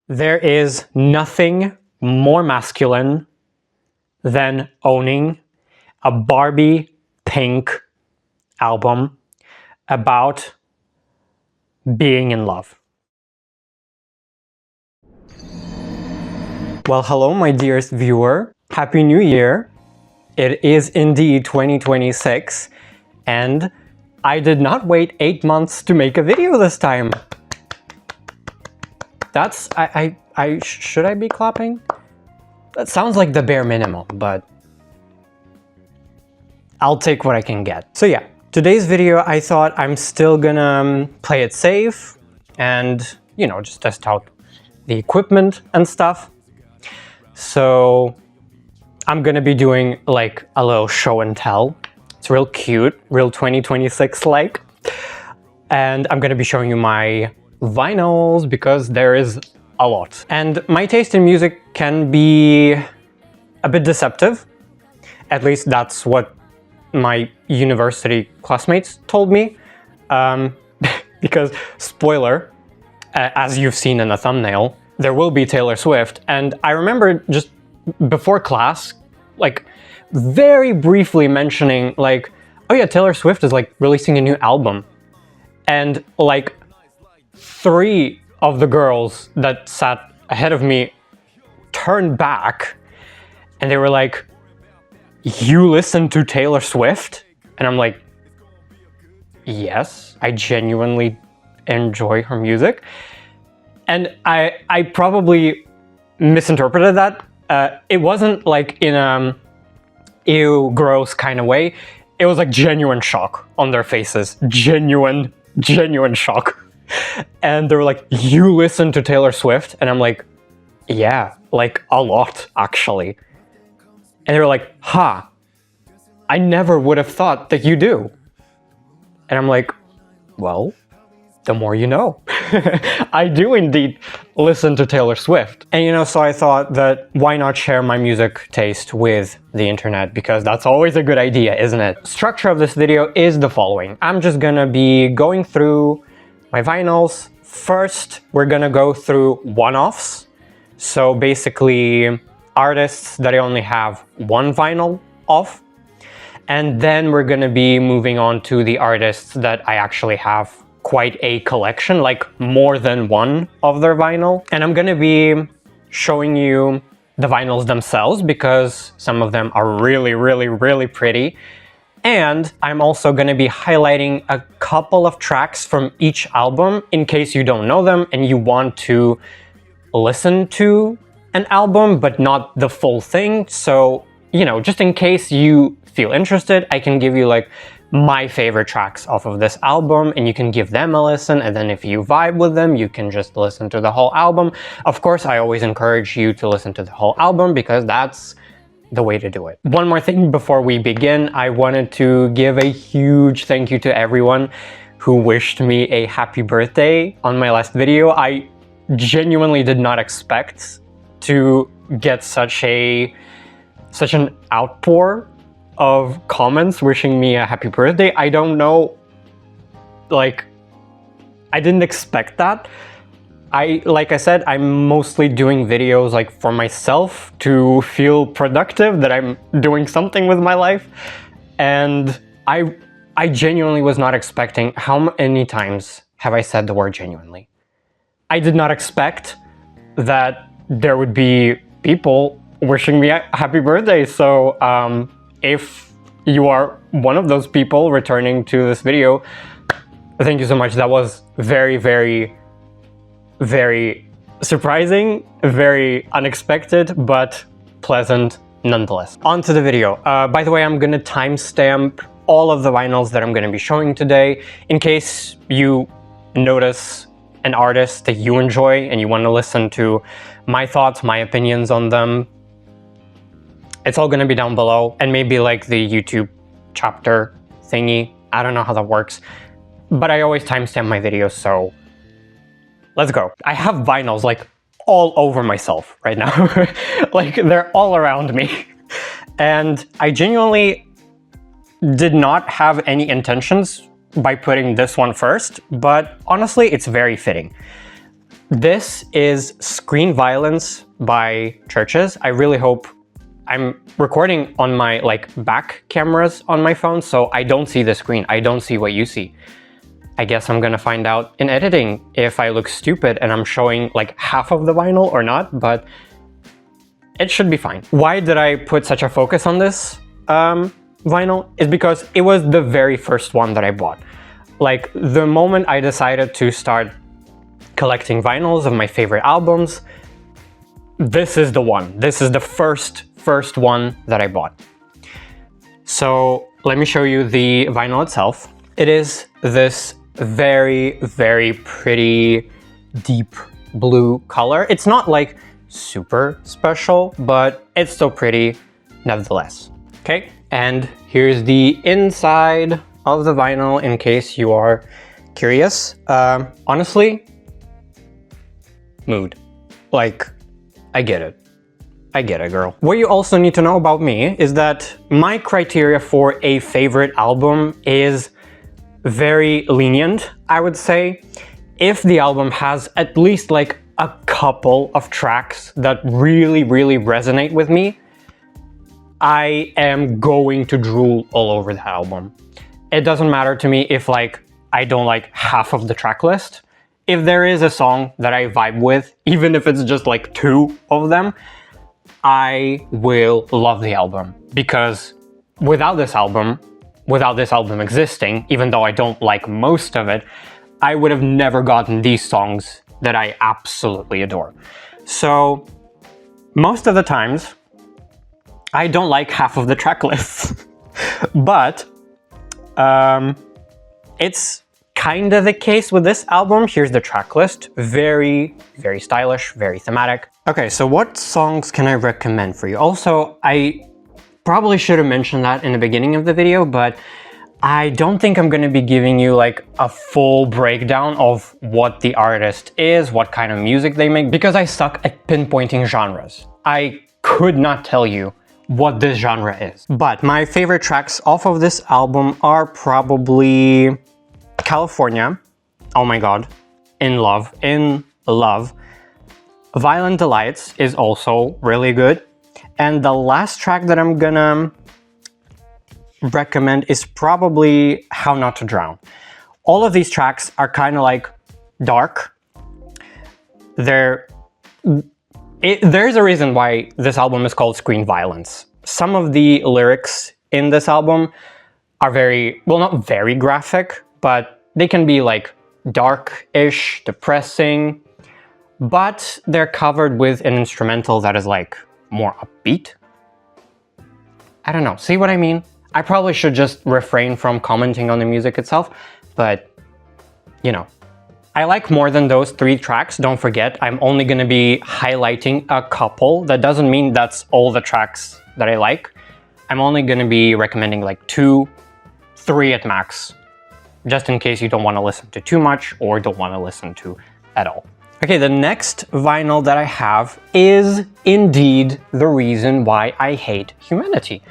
There is nothing more masculine than owning a Barbie pink album about being in love. Well, hello, my dearest viewer. Happy New Year. It is indeed 2026, and I did not wait 8 months to make a video this time. That's, should I be clapping? That sounds like the bare minimum, but I'll take what I can get. So yeah, today's video, I thought I'm still gonna play it safe and, you know, just test out the equipment and stuff. So I'm gonna be doing like a little show and tell. It's real cute, real 2026-like. And I'm gonna be showing you my vinyls because there is a lot. And my taste in music can be a bit deceptive. At least that's what my university classmates told me. Because, spoiler, as you've seen in the thumbnail, there will be Taylor Swift. And I remember just before class, like very briefly mentioning like, oh yeah, Taylor Swift is like releasing a new album. And like 3 of the girls that sat ahead of me turned back and they were like, you listen to Taylor Swift? And I'm like, yes, I genuinely enjoy her music. And I probably misinterpreted that. It wasn't like in a ew, gross kind of way. It was like genuine shock on their faces. Genuine shock. And they were like, you listen to Taylor Swift? And I'm like, yeah, like a lot, actually. And they were like, ha, I never would have thought that you do. And I'm like, well, the more you know. I do indeed listen to Taylor Swift. And you know, so I thought that why not share my music taste with the internet, because that's always a good idea, isn't it? Structure of this video is the following. I'm just gonna be going through my vinyls. First, we're gonna go through one-offs. So basically artists that I only have one vinyl of. And then we're gonna be moving on to the artists that I actually have quite a collection, like more than one of their vinyl. And I'm gonna be showing you the vinyls themselves because some of them are really pretty. And I'm also gonna be highlighting a couple of tracks from each album in case you don't know them and you want to listen to an album but not the full thing. So, you know, just in case you feel interested, I can give you like my favorite tracks off of this album and you can give them a listen, and then if you vibe with them, you can just listen to the whole album. Of course, I always encourage you to listen to the whole album because that's the way to do it. One more thing before we begin, I wanted to give a huge thank you to everyone who wished me a happy birthday on my last video. I genuinely did not expect to get such an outpour of comments wishing me a happy birthday. I don't know, like, I didn't expect that. Like I said, I'm mostly doing videos like for myself to feel productive, that I'm doing something with my life. And I genuinely was not expecting, how many times have I said the word genuinely? I did not expect that there would be people wishing me a happy birthday. So if you are one of those people returning to this video, thank you so much. That was very surprising, very unexpected, but pleasant nonetheless. On to the video. By the way, I'm gonna timestamp all of the vinyls that I'm gonna be showing today in case you notice an artist that you enjoy and you want to listen to my thoughts, my opinions on them. It's all gonna be down below, and maybe like the YouTube chapter thingy. I don't know how that works, but I always timestamp my videos, so let's go. I have vinyls like all over myself right now. Like they're all around me. And I genuinely did not have any intentions by putting this one first, but honestly, it's very fitting. This is Screen Violence by CHVRCHES. I really hope I'm recording on my back cameras on my phone, so I don't see the screen. I don't see what you see. I guess I'm gonna find out in editing if I look stupid and I'm showing like half of the vinyl or not, but it should be fine. Why did I put such a focus on this vinyl? Is because it was the very first one that I bought. Like the moment I decided to start collecting vinyls of my favorite albums, this is the one. This is the first one that I bought. So let me show you the vinyl itself. It is this very, very pretty deep blue color. It's not like super special, but it's still pretty nevertheless. Okay, and here's the inside of the vinyl in case you are curious. Honestly, mood. Like, I get it. I get it, girl. What you also need to know about me is that my criteria for a favorite album is very lenient, I would say. If the album has at least like a couple of tracks that really, really resonate with me, I am going to drool all over the album. It doesn't matter to me if like I don't like half of the track list. If there is a song that I vibe with, even if it's just like 2 of them, I will love the album. Because without this album existing, even though I don't like most of it, I would have never gotten these songs that I absolutely adore. So most of the times, I don't like half of the track lists, but it's kind of the case with this album. Here's the track list. Very, very stylish, very thematic. Okay, so what songs can I recommend for you? Also, I probably should have mentioned that in the beginning of the video, but I don't think I'm going to be giving you like a full breakdown of what the artist is, what kind of music they make, because I suck at pinpointing genres. I could not tell you what this genre is. But my favorite tracks off of this album are probably California, oh my god, In Love. Violent Delights is also really good. And the last track that I'm gonna recommend is probably How Not to Drown. All of these tracks are kind of like dark. There's a reason why this album is called Screen Violence. Some of the lyrics in this album are very, well, not very graphic, but they can be like dark-ish, depressing, but they're covered with an instrumental that is like more upbeat. I don't know, see what I mean? I probably should just refrain from commenting on the music itself, but you know, I like more than those 3 tracks. Don't forget, I'm only gonna be highlighting a couple. That doesn't mean that's all the tracks that I like. I'm only gonna be recommending like 2, 3 at max, just in case you don't want to listen to too much or don't want to listen to at all. Okay, the next vinyl that I have is indeed the reason why I hate humanity.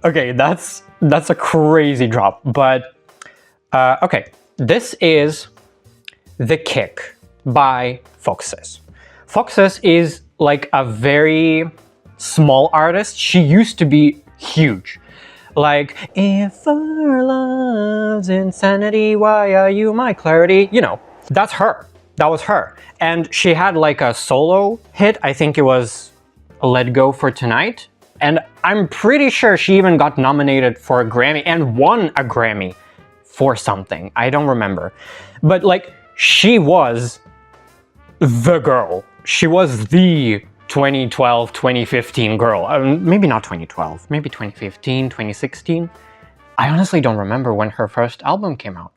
Okay, that's a crazy drop, but okay, this is The Kick by Foxes. Foxes is like a very small artist. She used to be huge. Like, if our love's insanity, why are you my clarity? You know, that's her. That was her. And she had like a solo hit. I think it was Let Go for Tonight. And I'm pretty sure she even got nominated for a Grammy and won a Grammy for something. I don't remember. But like, she was the girl. She was the 2012, 2015 girl. Maybe not 2012, maybe 2015, 2016. I honestly don't remember when her first album came out.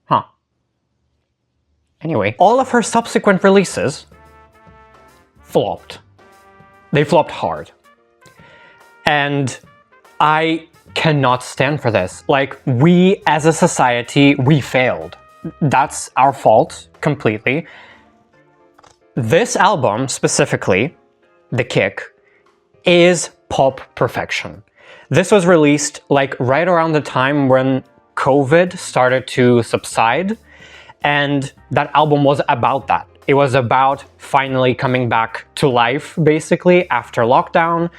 Huh. Anyway, all of her subsequent releases flopped. They flopped hard. And I cannot stand for this. Like, we as a society, we failed. That's our fault completely. This album, specifically, The Kick, is pop perfection. This was released like right around the time when COVID started to subside, And that album was about that. It was about finally coming back to life, basically, after lockdown.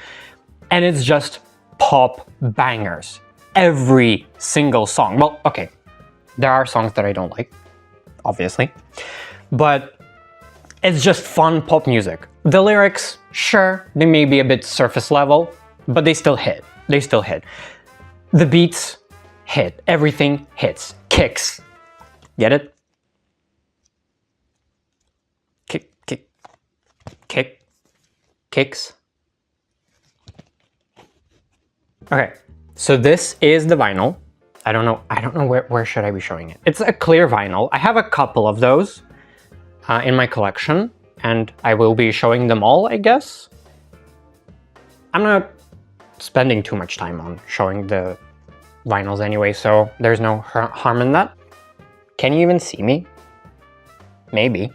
And it's just pop bangers. Every single song. Well, okay, there are songs that I don't like, obviously. But it's just fun pop music. The lyrics, sure, they may be a bit surface level, but they still hit. They still hit. The beats hit. Everything hits. Kicks. Get it? Kicks. Okay, so this is the vinyl. I don't know where should I be showing it. It's a clear vinyl. I have a couple of those in my collection, and I will be showing them all, I guess. I'm not spending too much time on showing the vinyls anyway, so there's no harm in that. Can you even see me? Maybe.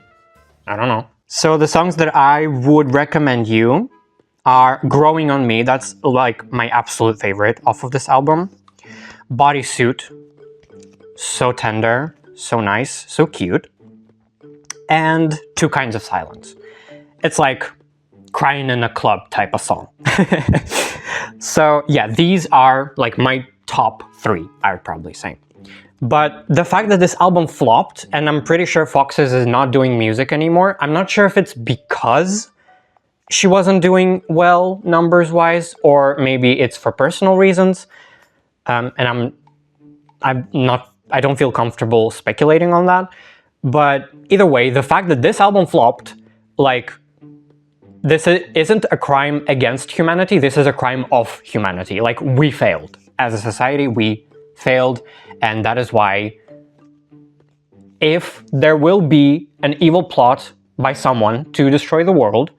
I don't know. So the songs that I would recommend you are Growing on Me. That's like my absolute favorite off of this album. Bodysuit. So tender, so nice, so cute. And Two Kinds of Silence. It's like crying in a club type of song. So yeah, these are like my top 3, I would probably say. But the fact that this album flopped, and I'm pretty sure Foxes is not doing music anymore, I'm not sure if it's because she wasn't doing well numbers-wise, or maybe it's for personal reasons. And I don't feel comfortable speculating on that. But either way, the fact that this album flopped, like, this isn't a crime against humanity, this is a crime of humanity. Like, we failed. As a society, we failed, and that is why if there will be an evil plot by someone to destroy the world,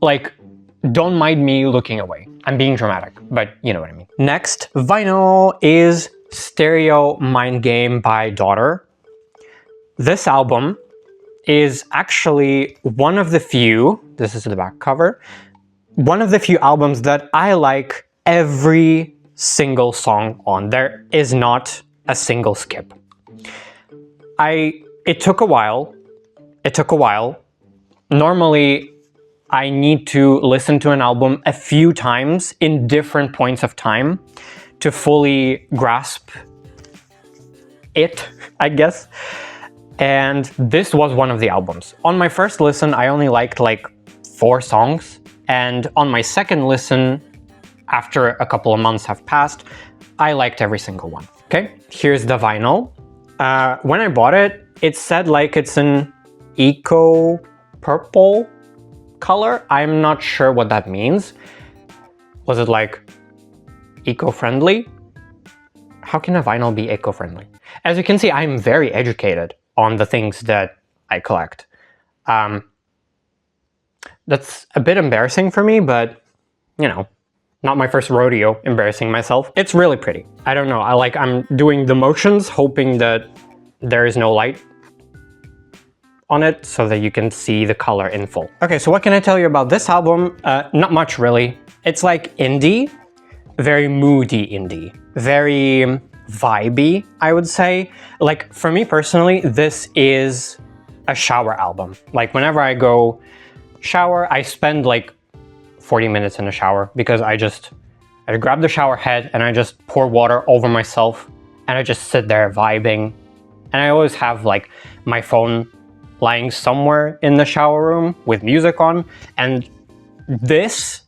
like, don't mind me looking away. I'm being dramatic, but you know what I mean. Next vinyl is Stereo Mind Game by Daughter. This album is actually one of the few, this is the back cover, one of the few albums that I like every single song on. There is not a single skip. It took a while. Normally, I need to listen to an album a few times in different points of time to fully grasp it, I guess. And this was one of the albums. On my first listen, I only liked like 4 songs. And on my second listen, after a couple of months have passed, I liked every single one. Okay, here's the vinyl. When I bought it, it said like it's an eco purple color. I'm not sure what that means. Was it like eco-friendly? How can a vinyl be eco-friendly? As you can see, I'm very educated on the things that I collect. That's a bit embarrassing for me, but you know, not my first rodeo embarrassing myself. It's really pretty. I don't know, I'm doing the motions hoping that there is no light on it so that you can see the color in full. Okay, so what can I tell you about this album? Not much really. It's like indie, very moody indie, very vibey, I would say. Like for me personally, this is a shower album. Like whenever I go shower, I spend like 40 minutes in the shower because I grab the shower head and I just pour water over myself and I just sit there vibing. And I always have like my phone lying somewhere in the shower room with music on, and this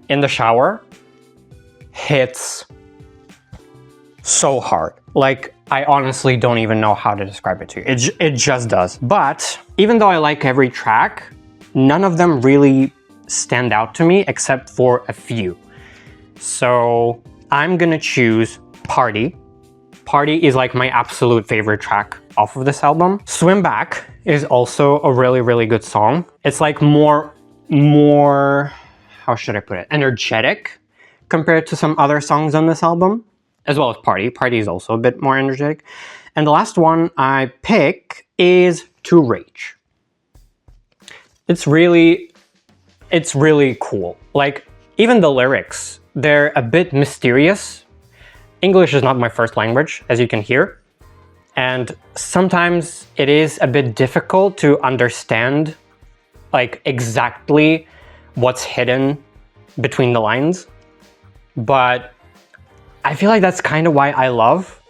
in the shower hits so hard. Like, I honestly don't even know how to describe it to you. It just does. But even though I like every track, none of them really stand out to me except for a few. So I'm gonna choose Party. Party is like my absolute favorite track off of this album. Swim Back is also a really, really good song. It's like more, how should I put it? Energetic compared to some other songs on this album, as well as Party. Party is also a bit more energetic. And the last one I pick is To Rage. It's really cool. Like, even the lyrics, they're a bit mysterious. English is not my first language, as you can hear. and sometimes it is a bit difficult to understand like exactly what's hidden between the lines, but I feel like that's kind of why I love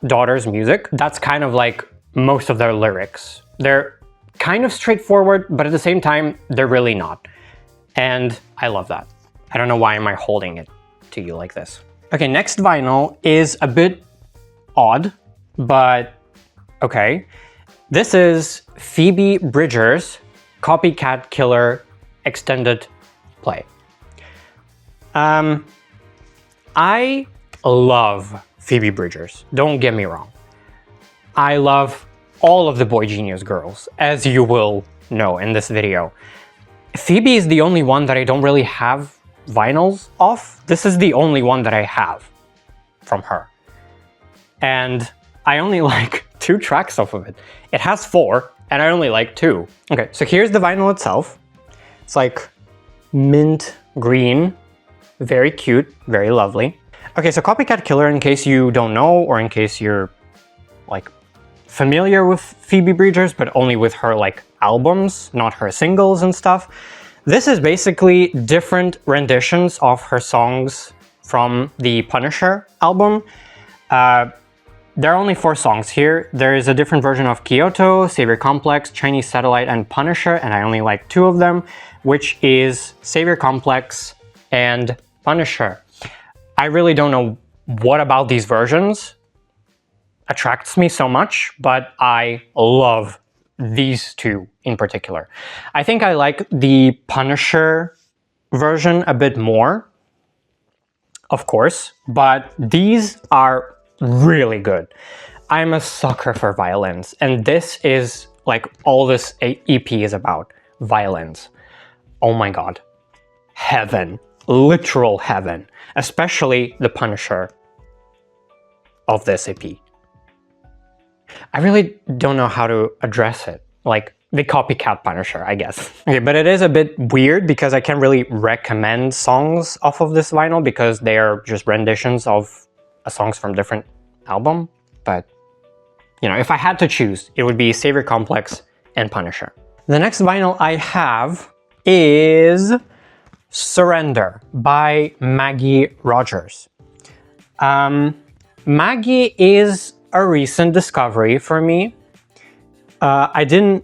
Daughter's music. That's kind of like most of their lyrics. They're kind of straightforward, but at the same time, they're really not. And I love that. I don't know why am I holding it to you like this. Okay, next vinyl is a bit odd, but okay. This is Phoebe Bridgers' Copycat Killer extended play. I love Phoebe Bridgers, don't get me wrong. I love all of the Boygenius girls, as you will know in this video. Phoebe is the only one that I don't really have vinyls of. This is the only one that I have from her. And I only like 2 tracks off of it. It has 4, and I only like 2. Okay, so here's the vinyl itself. It's like mint green, very cute, very lovely. Okay, so Copycat Killer, in case you don't know, or in case you're like familiar with Phoebe Bridgers, but only with her like albums, not her singles and stuff. This is basically different renditions of her songs from the Punisher album. There are only 4 songs here. There is a different version of Kyoto, Savior Complex, Chinese Satellite, and Punisher, and I only like 2 of them, which is Savior Complex and Punisher. I really don't know what about these versions attracts me so much, but I love these 2 in particular. I think I like the Punisher version a bit more, of course, but these are really good. I'm a sucker for violins, and this is like all this EP is about, violins. Oh my god. Heaven. Literal heaven. Especially the Punisher of this EP. I really don't know how to address it. Like, the Copycat Punisher, I guess. Okay, but it is a bit weird because I can't really recommend songs off of this vinyl because they are just renditions of songs from different album. But, you know, if I had to choose, it would be Savior Complex and Punisher. The next vinyl I have is Surrender by Maggie Rogers. Maggie is a recent discovery for me. I didn't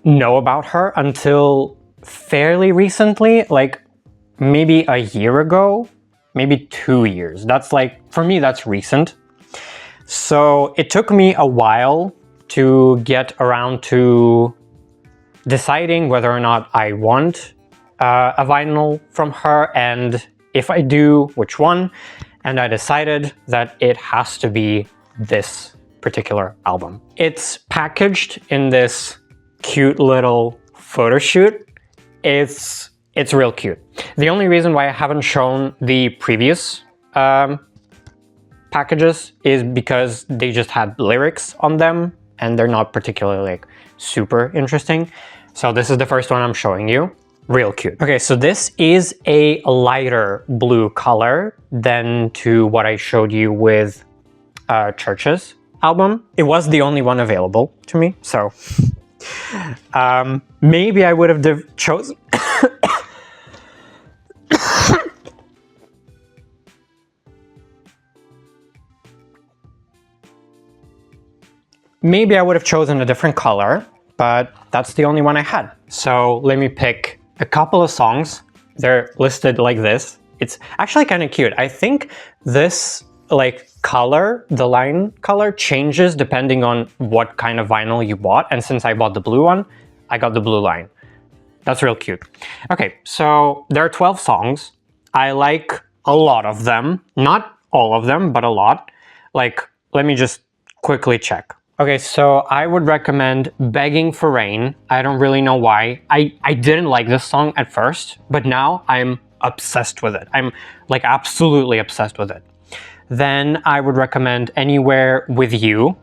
know about her until fairly recently, like maybe a year ago, maybe 2 years. That's like, for me, that's recent. So it took me a while to get around to deciding whether or not I want a vinyl from her, and if I do, which one. And I decided that it has to be this particular album. It's packaged in this cute little photo shoot. It's real cute. The only reason why I haven't shown the previous packages is because they just had lyrics on them and they're not particularly like super interesting. So this is the first one I'm showing you. Real cute. Okay, so this is a lighter blue color than to what I showed you with CHVRCHES album. It was the only one available to me, so maybe I would have chosen maybe I would have chosen a different color, but that's the only one I had. So let me pick a couple of songs. They're listed like this. It's actually kind of cute. I think this like color, the line color changes depending on what kind of vinyl you bought. And since I bought the blue one, I got the blue line. That's real cute. Okay, so there are 12 songs. I like a lot of them. Not all of them, but a lot. Like, let me just quickly check. Okay, so I would recommend Begging for Rain. I don't really know why. I didn't like this song at first, but now I'm obsessed with it. I'm like absolutely obsessed with it. Then I would recommend Anywhere With You.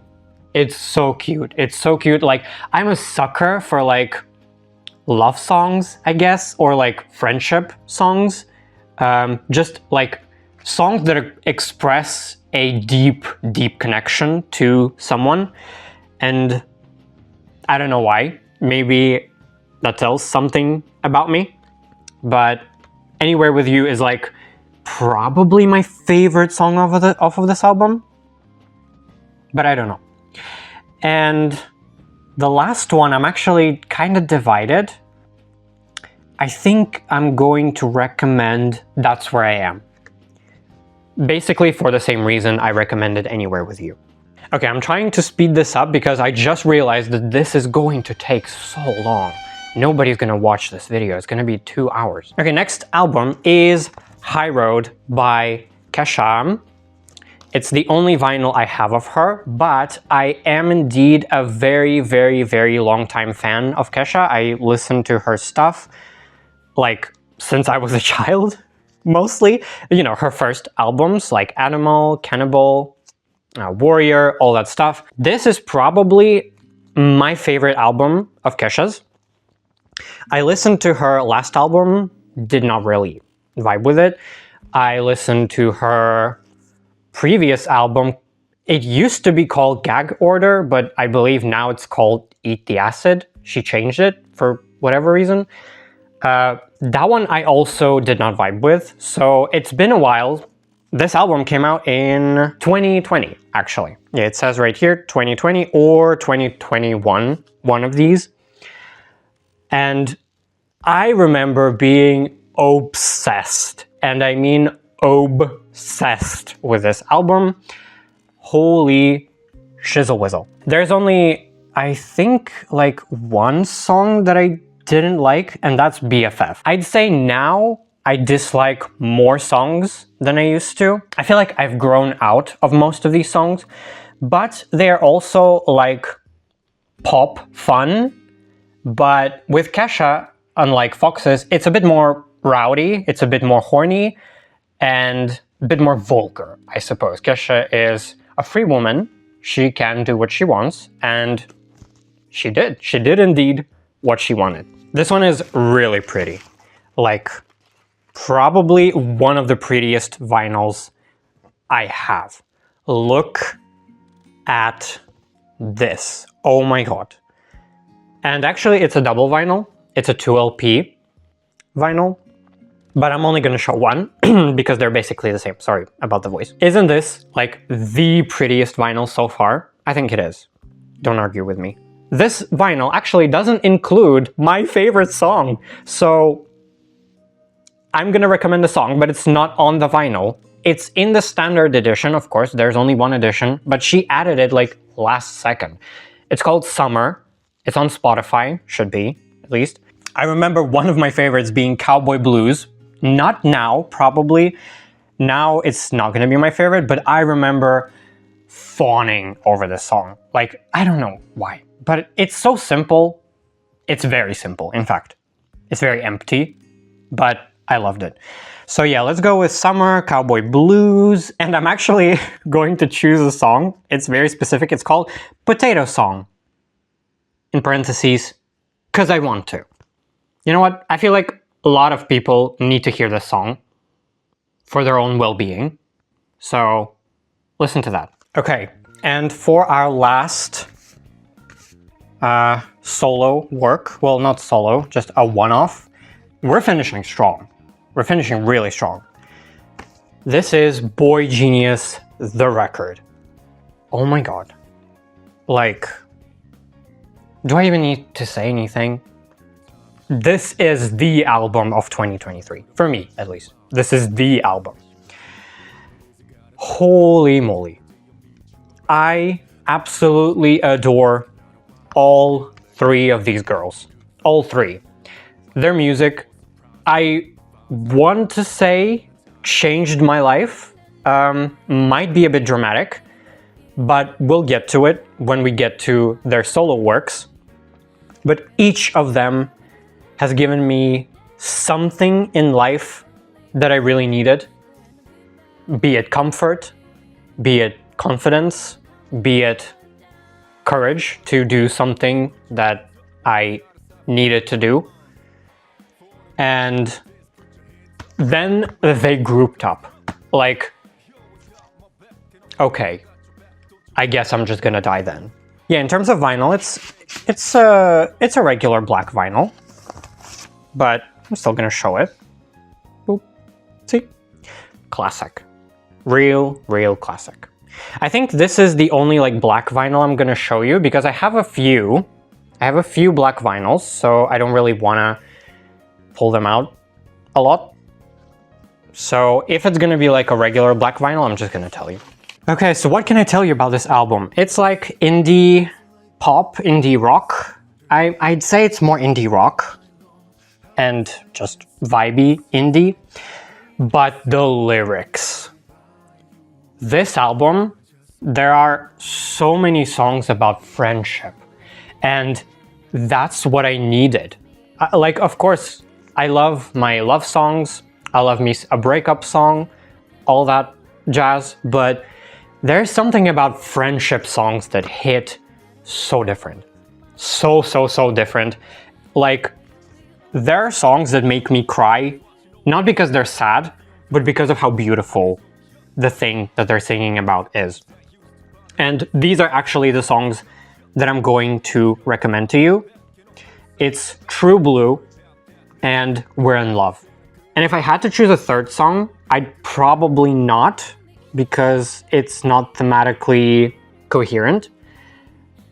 It's so cute. It's so cute. Like, I'm a sucker for like love songs, I guess, or like friendship songs. Just like songs that express a deep, deep connection to someone. And I don't know why. Maybe that tells something about me. But Anywhere With You is like probably my favorite song off of this album. But I don't know. And the last one, I'm actually kind of divided. I think I'm going to recommend That's Where I Am. Basically for the same reason I recommended Anywhere With You. Okay, I'm trying to speed this up because I just realized that this is going to take so long. Nobody's gonna watch this video, it's gonna be 2 hours. Okay, next album is High Road by Kesha. It's the only vinyl I have of her, but I am indeed a very, very, very long time fan of Kesha. I listen to her stuff like since I was a child, mostly. You know, her first albums like Animal, Cannibal, Warrior, all that stuff. This is probably my favorite album of Kesha's. I listened to her last album, did not really vibe with it. I listened to her previous album. It used to be called Gag Order, but I believe now it's called Eat the Acid. She changed it for whatever reason. That one I also did not vibe with, so it's been a while. This album came out in 2020, actually. Yeah, it says right here, 2020 or 2021, one of these. And I remember being obsessed, and I mean obsessed with this album. Holy shizzle whizzle. There's only, I think, like one song that I didn't like, and that's BFF. I'd say now I dislike more songs than I used to. I feel like I've grown out of most of these songs, but they're also like pop fun. But with Kesha, unlike Foxes, it's a bit more rowdy, it's a bit more horny, and a bit more vulgar, I suppose. Kesha is a free woman. She can do what she wants, and she did. She did indeed what she wanted. This one is really pretty. Like, probably one of the prettiest vinyls I have. Look at this. Oh my god. And actually it's a double vinyl. It's a 2LP vinyl. But I'm only gonna show one because they're basically the same. Sorry about the voice. Isn't this like the prettiest vinyl so far? I think it is. Don't argue with me. This vinyl actually doesn't include my favorite song. So I'm gonna recommend a song, but it's not on the vinyl. It's in the standard edition, of course. There's only one edition, but she added it like last second. It's called Summer. It's on Spotify, should be, at least. I remember one of my favorites being Cowboy Blues. Not now, probably. Now it's not gonna be my favorite, but I remember fawning over this song. Like, I don't know why, but it's so simple. It's very simple, in fact. It's very empty, but I loved it. So yeah, let's go with Summer, Cowboy Blues, and I'm actually going to choose a song. It's very specific. It's called Potato Song. In parentheses, because I want to. You know what? I feel like a lot of people need to hear this song for their own well-being. So listen to that. Okay, and for our last solo work, well, not solo, just a one-off, we're finishing strong. We're finishing really strong. This is Boygenius, The Record. Oh my god. Like, do I even need to say anything? This is the album of 2023. For me, at least. This is the album. Holy moly. I absolutely adore all three of these girls. All three. Their music, I want to say, changed my life. Might be a bit dramatic, but we'll get to it when we get to their solo works. But each of them has given me something in life that I really needed. Be it comfort, be it confidence, be it courage to do something that I needed to do. And then they grouped up. like, okay, I guess I'm just gonna die then. Yeah, in terms of vinyl, it's a regular black vinyl, but I'm still gonna show it. Boop. See? Classic. Real classic. I think this is the only like black vinyl I'm gonna show you because I have a few black vinyls, so I don't really wanna pull them out a lot. So if it's gonna be like a regular black vinyl, I'm just gonna tell you. Okay, so what can I tell you about this album? It's like indie pop, indie rock. I'd say it's more indie rock and just vibey indie, but the lyrics. This album, there are so many songs about friendship, and that's what I needed. Like, of course, I love my love songs, I love me a breakup song, all that jazz, but there's something about friendship songs that hit so different. So different. Like, there are songs that make me cry, not because they're sad, but because of how beautiful the thing that they're singing about is. And these are actually the songs that I'm going to recommend to you. It's True Blue and We're in Love. And if I had to choose a third song, I'd probably not, because it's not thematically coherent.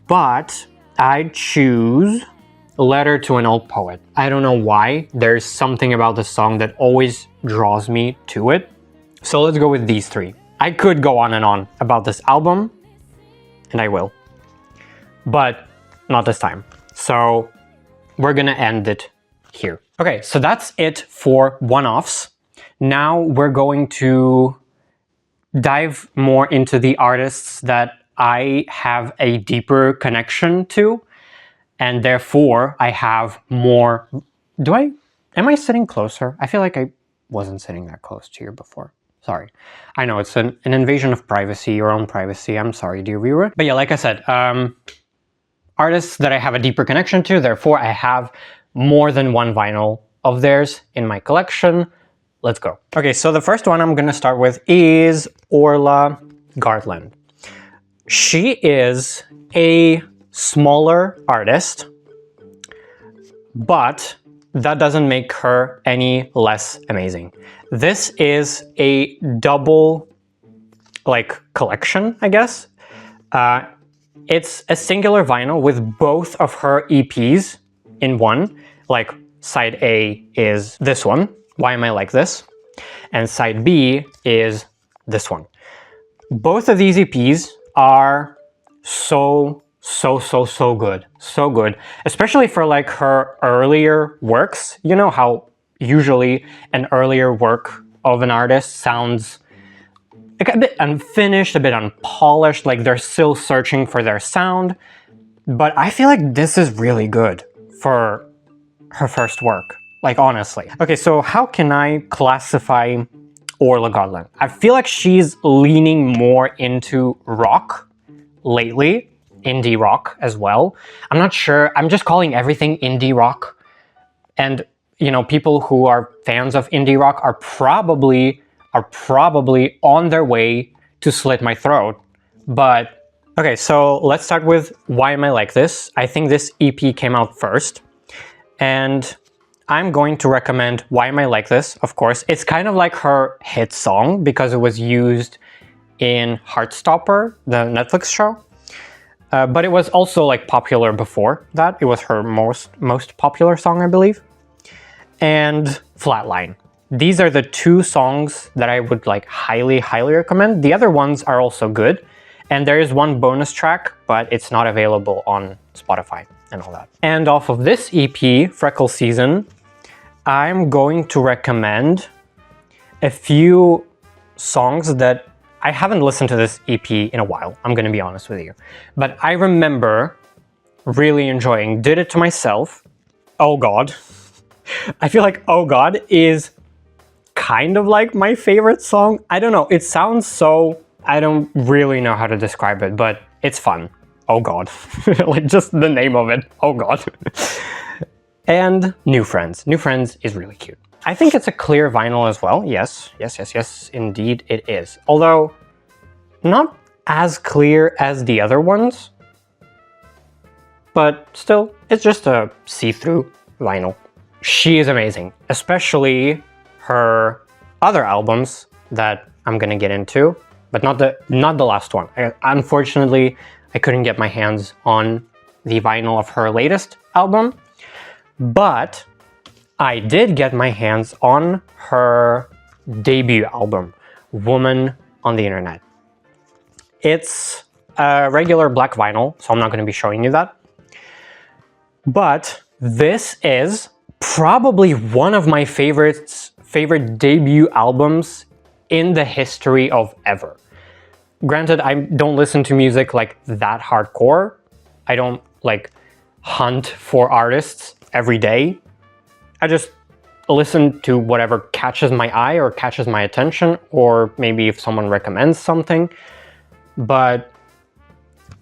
But I'd choose Letter to an Old Poet. I don't know why. There's something about the song that always draws me to it. So let's go with these three. I could go on and on about this album, and I will, but not this time. So we're gonna end it here. Okay, so that's it for one-offs. Now we're going to dive more into the artists that I have a deeper connection to, and therefore I have more... Am I sitting closer? I feel like I wasn't sitting that close to you before. Sorry. I know it's an invasion of privacy, your own privacy. I'm sorry, dear viewer. But yeah, like I said, artists that I have a deeper connection to, therefore I have more than one vinyl of theirs in my collection. Let's go. Okay, so the first one I'm gonna start with is Orla Gartland. She is a smaller artist, but that doesn't make her any less amazing. This is a double, like, collection, I guess. It's a singular vinyl with both of her EPs in one. Like, side A is this one, Why Am I Like This? And side B is this one. Both of these EPs are so good. So good. Especially for like her earlier works. You know how usually an earlier work of an artist sounds like a bit unfinished, a bit unpolished, like they're still searching for their sound. But I feel like this is really good for her first work, like honestly. Okay, so how can I classify Orla Gartland? I feel like she's leaning more into rock lately, indie rock as well. I'm not sure, I'm just calling everything indie rock. And you know, people who are fans of indie rock are probably on their way to slit my throat. But okay, so let's start with Why Am I Like This? I think this EP came out first. And I'm going to recommend Why Am I Like This, of course. It's kind of like her hit song because it was used in Heartstopper, the Netflix show. But it was also like popular before that. It was her most popular song, I believe. And Flatline. These are the two songs that I would like highly recommend. The other ones are also good. And there is one bonus track, but it's not available on Spotify and all that. And off of this EP, Freckle Season, I'm going to recommend a few songs that I haven't listened to this EP in a while, I'm gonna be honest with you. But I remember really enjoying Did It To Myself, Oh God. I feel like Oh God is kind of like my favorite song. I don't know, it sounds so... I don't really know how to describe it, but it's fun. Oh God. Like just the name of it. Oh God. And New Friends. New Friends is really cute. I think it's a clear vinyl as well. Yes, indeed it is. Although, not as clear as the other ones. But still, it's just a see-through vinyl. She is amazing, especially her other albums that I'm gonna get into, but not the last one. Unfortunately, I couldn't get my hands on the vinyl of her latest album, but I did get my hands on her debut album, Woman on the Internet. It's a regular black vinyl, so I'm not going to be showing you that. But this is probably one of my favorite debut albums in the history of ever. Granted, I don't listen to music like that hardcore. I don't like hunt for artists every day. I just listen to whatever catches my eye or catches my attention, or maybe if someone recommends something. But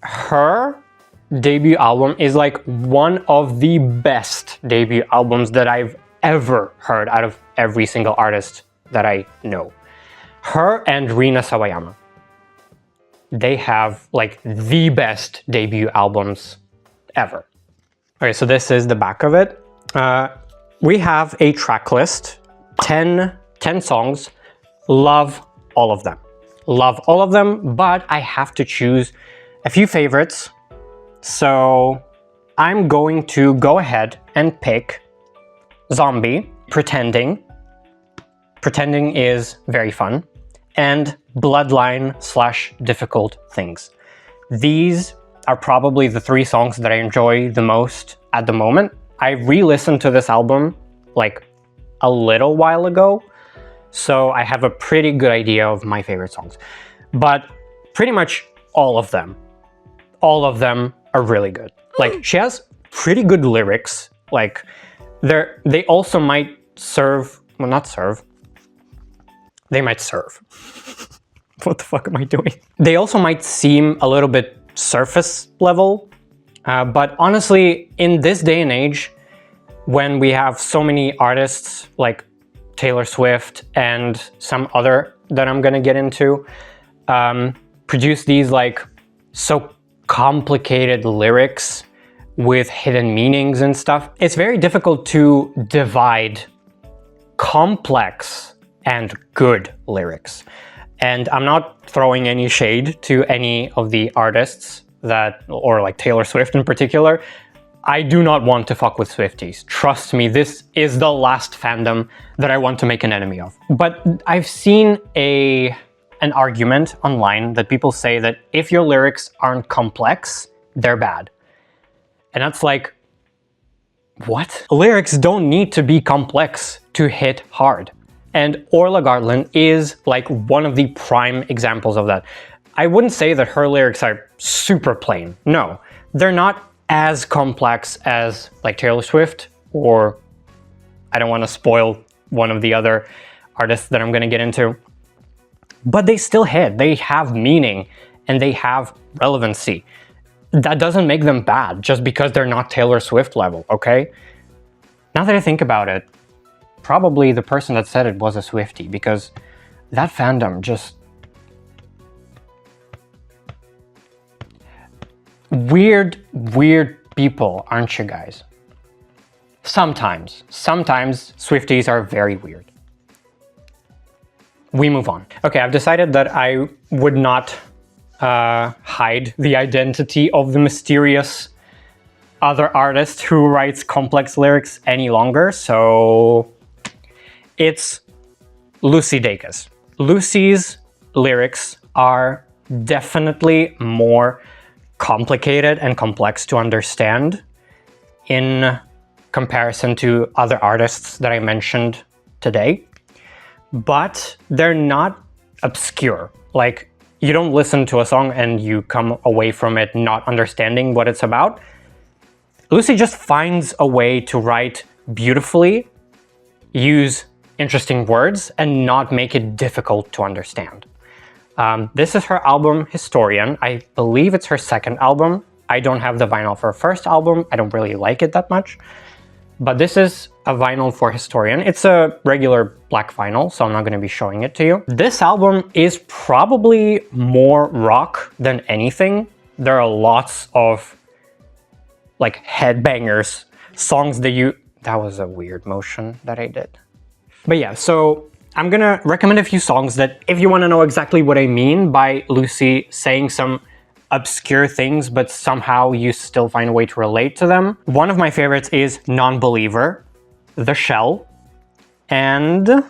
her debut album is like one of the best debut albums that I've ever heard out of every single artist that I know. Her and Rina Sawayama. They have like the best debut albums ever. Okay, so this is the back of it. We have a track list, 10 songs. Love all of them. Love all of them, but I have to choose a few favorites. So I'm going to go ahead and pick Zombie, Pretending. Pretending is very fun. And Bloodline/Difficult Things. These are probably the 3 songs that I enjoy the most at the moment. I re-listened to this album like a little while ago, so I have a pretty good idea of my favorite songs. But pretty much all of them are really good. Like, she has pretty good lyrics. Like, they also might serve, well, not serve. They might serve. What the fuck am I doing? They also might seem a little bit surface level, but honestly, in this day and age, when we have so many artists like Taylor Swift and some other that I'm gonna get into, produce these like so complicated lyrics with hidden meanings and stuff, it's very difficult to divide complex and good lyrics. And I'm not throwing any shade to any of the artists that, or like Taylor Swift in particular. I do not want to fuck with Swifties. Trust me, this is the last fandom that I want to make an enemy of. But I've seen an argument online that people say that if your lyrics aren't complex, they're bad. And that's like, what? Lyrics don't need to be complex to hit hard. And Orla Gartland is like one of the prime examples of that. I wouldn't say that her lyrics are super plain. No, they're not as complex as like Taylor Swift, or I don't want to spoil one of the other artists that I'm going to get into. But they still hit. They have meaning and they have relevancy. That doesn't make them bad just because they're not Taylor Swift level, okay? Now that I think about it, probably the person that said it was a Swiftie, because that fandom just... Weird people, aren't you guys? Sometimes Swifties are very weird. We move on. Okay, I've decided that I would not hide the identity of the mysterious other artist who writes complex lyrics any longer, so it's Lucy Dacus. Lucy's lyrics are definitely more complicated and complex to understand in comparison to other artists that I mentioned today, but they're not obscure. Like, you don't listen to a song and you come away from it not understanding what it's about. Lucy just finds a way to write beautifully, use interesting words, and not make it difficult to understand. This is her album, Historian. I believe it's her second album. I don't have the vinyl for her first album. I don't really like it that much. But this is a vinyl for Historian. It's a regular black vinyl, so I'm not going to be showing it to you. This album is probably more rock than anything. There are lots of like headbangers, songs that you... That was a weird motion that I did. But yeah, so I'm gonna recommend a few songs that if you want to know exactly what I mean by Lucy saying some obscure things, but somehow you still find a way to relate to them. One of my favorites is Non-Believer, The Shell, and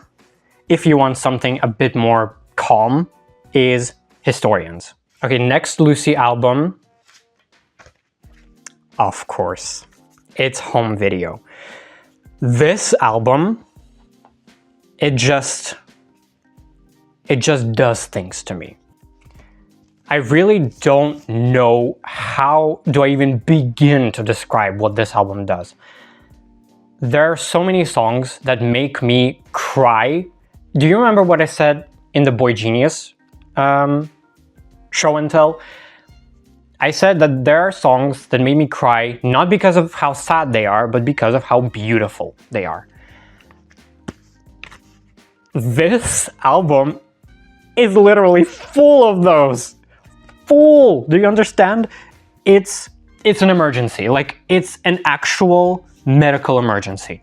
if you want something a bit more calm, is Historians. Okay, next Lucy album, of course, it's Home Video. This album, it just does things to me. I really don't know how do I even begin to describe what this album does. There are so many songs that make me cry. Do you remember what I said in the Boygenius show and tell? I said that there are songs that made me cry, not because of how sad they are, but because of how beautiful they are. This album is literally full of those. Full! Do you understand? It's an emergency. Like, it's an actual medical emergency.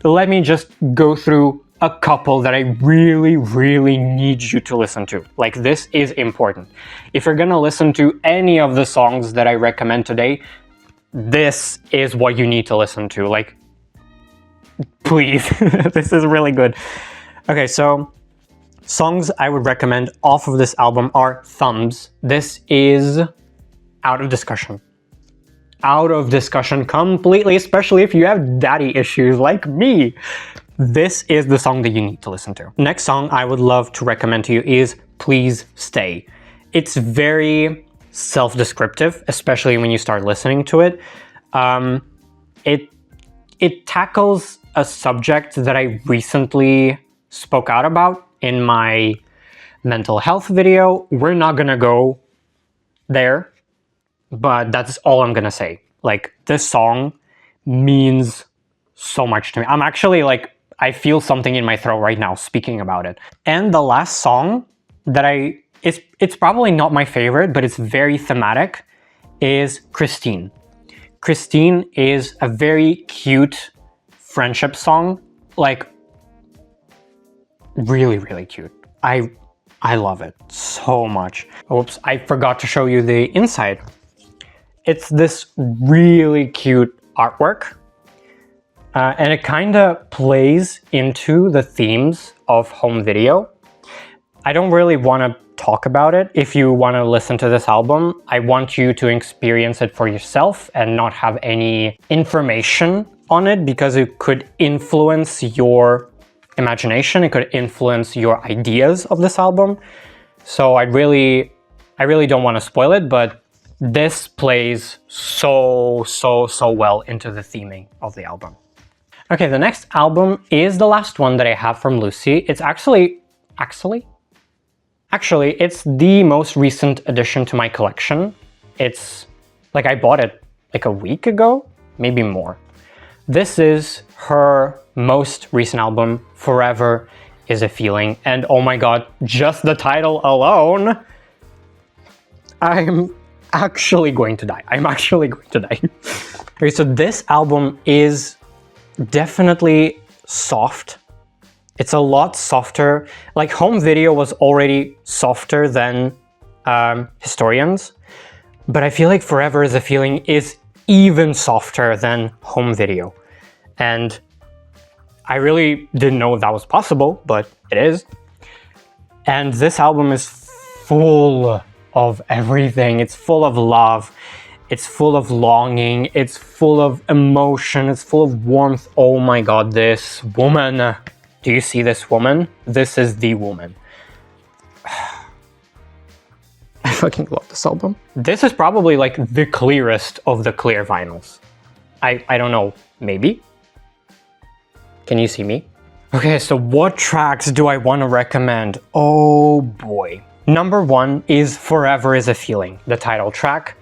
Let me just go through a couple that I really, really need you to listen to. Like, this is important. If you're gonna listen to any of the songs that I recommend today, this is what you need to listen to. Like, please, this is really good. Okay, so songs I would recommend off of this album are Thumbs. This is out of discussion. Out of discussion completely, especially if you have daddy issues like me. This is the song that you need to listen to. Next song I would love to recommend to you is Please Stay. It's very self-descriptive, especially when you start listening to it. It tackles a subject that I recently spoke out about in my mental health video. We're not gonna go there, but that's all I'm gonna say. Like, this song means so much to me. I'm actually like, I feel something in my throat right now speaking about it. And the last song that it's probably not my favorite, but it's very thematic, is Christine. Christine is a very cute friendship song. Like, really, really cute. I love it so much. Oops, I forgot to show you the inside. It's this really cute artwork. And it kind of plays into the themes of home video. I don't really want to talk about it. If you want to listen to this album, I want you to experience it for yourself and not have any information on it, because it could influence your imagination. It could influence your ideas of this album. So I really don't want to spoil it, but this plays so well into the theming of the album. Okay, the next album is the last one that I have from Lucy. It's actually, it's the most recent addition to my collection. It's like, I bought it like a week ago, maybe more. This is her most recent album, Forever is a Feeling. And oh my god, just the title alone, I'm actually going to die. Okay, so this album is definitely soft. It's a lot softer. Like, home video was already softer than Historians, but I feel like Forever is a Feeling is even softer than home video. And I really didn't know that was possible, but it is. And this album is full of everything. It's full of love. It's full of longing. It's full of emotion. It's full of warmth. Oh my god, this woman. Do you see this woman? This is the woman. I fucking love this album. This is probably like the clearest of the clear vinyls. I don't know, maybe? Can you see me? Okay, so what tracks do I want to recommend? Oh boy. Number one is Forever is a Feeling, the title track.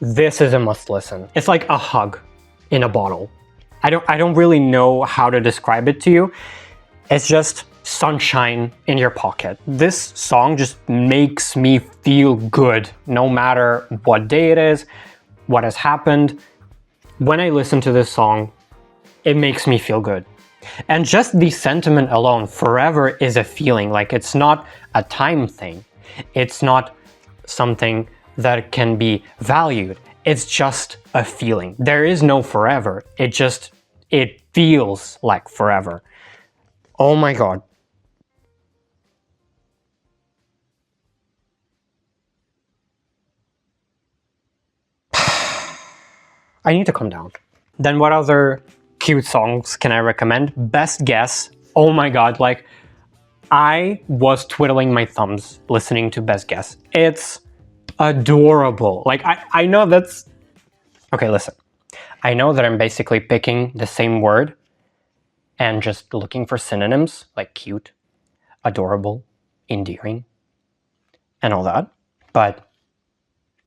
This is a must listen. It's like a hug in a bottle. I don't really know how to describe it to you. It's just sunshine in your pocket. This song just makes me feel good no matter what day it is, what has happened. When I listen to this song, it makes me feel good. And just the sentiment alone, forever is a feeling. Like, it's not a time thing. It's not something that can be valued. It's just a feeling. There is no forever. It feels like forever. Oh my god. I need to calm down. Then what other cute songs can I recommend? Best Guess. Oh my god, like, I was twiddling my thumbs listening to Best Guess. It's adorable. Like, I know that's... Okay, listen. I know that I'm basically picking the same word and just looking for synonyms, like cute, adorable, endearing, and all that. But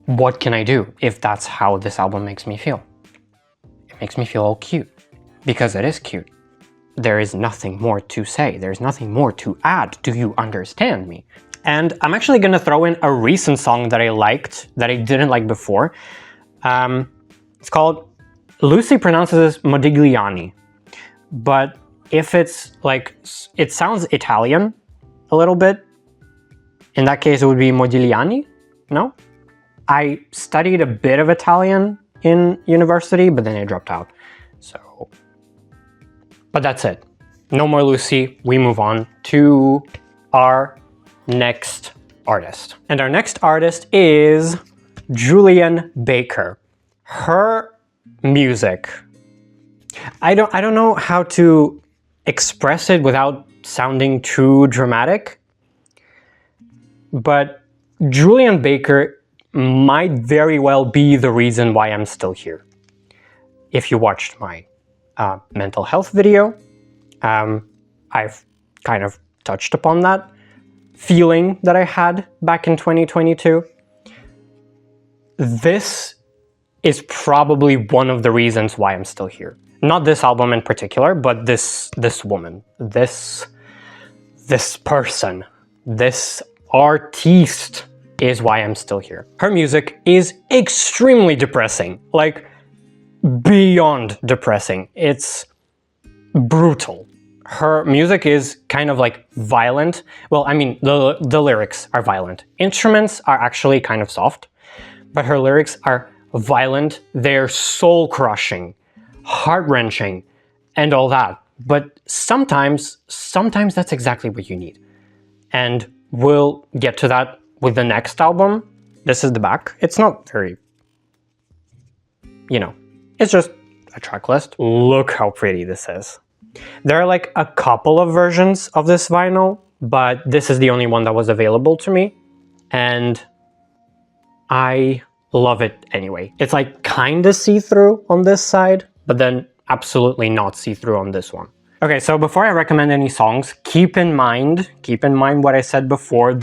what can I do if that's how this album makes me feel? It makes me feel all cute, because it is cute. There is nothing more to say. There's nothing more to add. Do you understand me? And I'm actually gonna throw in a recent song that I liked, that I didn't like before. It's called, Lucy pronounces this Modigliani, but if it's like, it sounds Italian a little bit. In that case, it would be Modigliani, no? I studied a bit of Italian in university, but then I dropped out, so... But that's it. No more Lucy. We move on to our next artist. And our next artist is Julien Baker. Her music, I don't know how to express it without sounding too dramatic, but Julien Baker might very well be the reason why I'm still here. If you watched my mental health video, I've kind of touched upon that feeling that I had back in 2022. This is probably one of the reasons why I'm still here. Not this album in particular, but this woman, this person, this artiste is why I'm still here. Her music is extremely depressing, like beyond depressing. It's brutal. Her music is kind of like violent. Well, I mean, the lyrics are violent. Instruments are actually kind of soft, but her lyrics are violent. They're soul-crushing, heart-wrenching, and all that. But sometimes that's exactly what you need. And we'll get to that with the next album. This is the back. It's not very, you know, it's just a track list. Look how pretty this is. There are like a couple of versions of this vinyl, but this is the only one that was available to me, and I love it anyway. It's like kind of see-through on this side, but then absolutely not see-through on this one. Okay, so before I recommend any songs, keep in mind what I said before.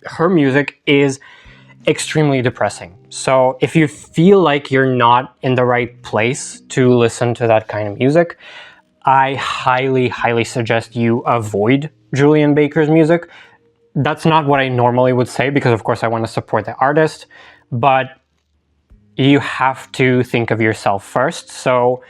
Her music is extremely depressing. So if you feel like you're not in the right place to listen to that kind of music, I highly suggest you avoid Julien Baker's music. That's not what I normally would say, because of course I want to support the artist, but you have to think of yourself first. So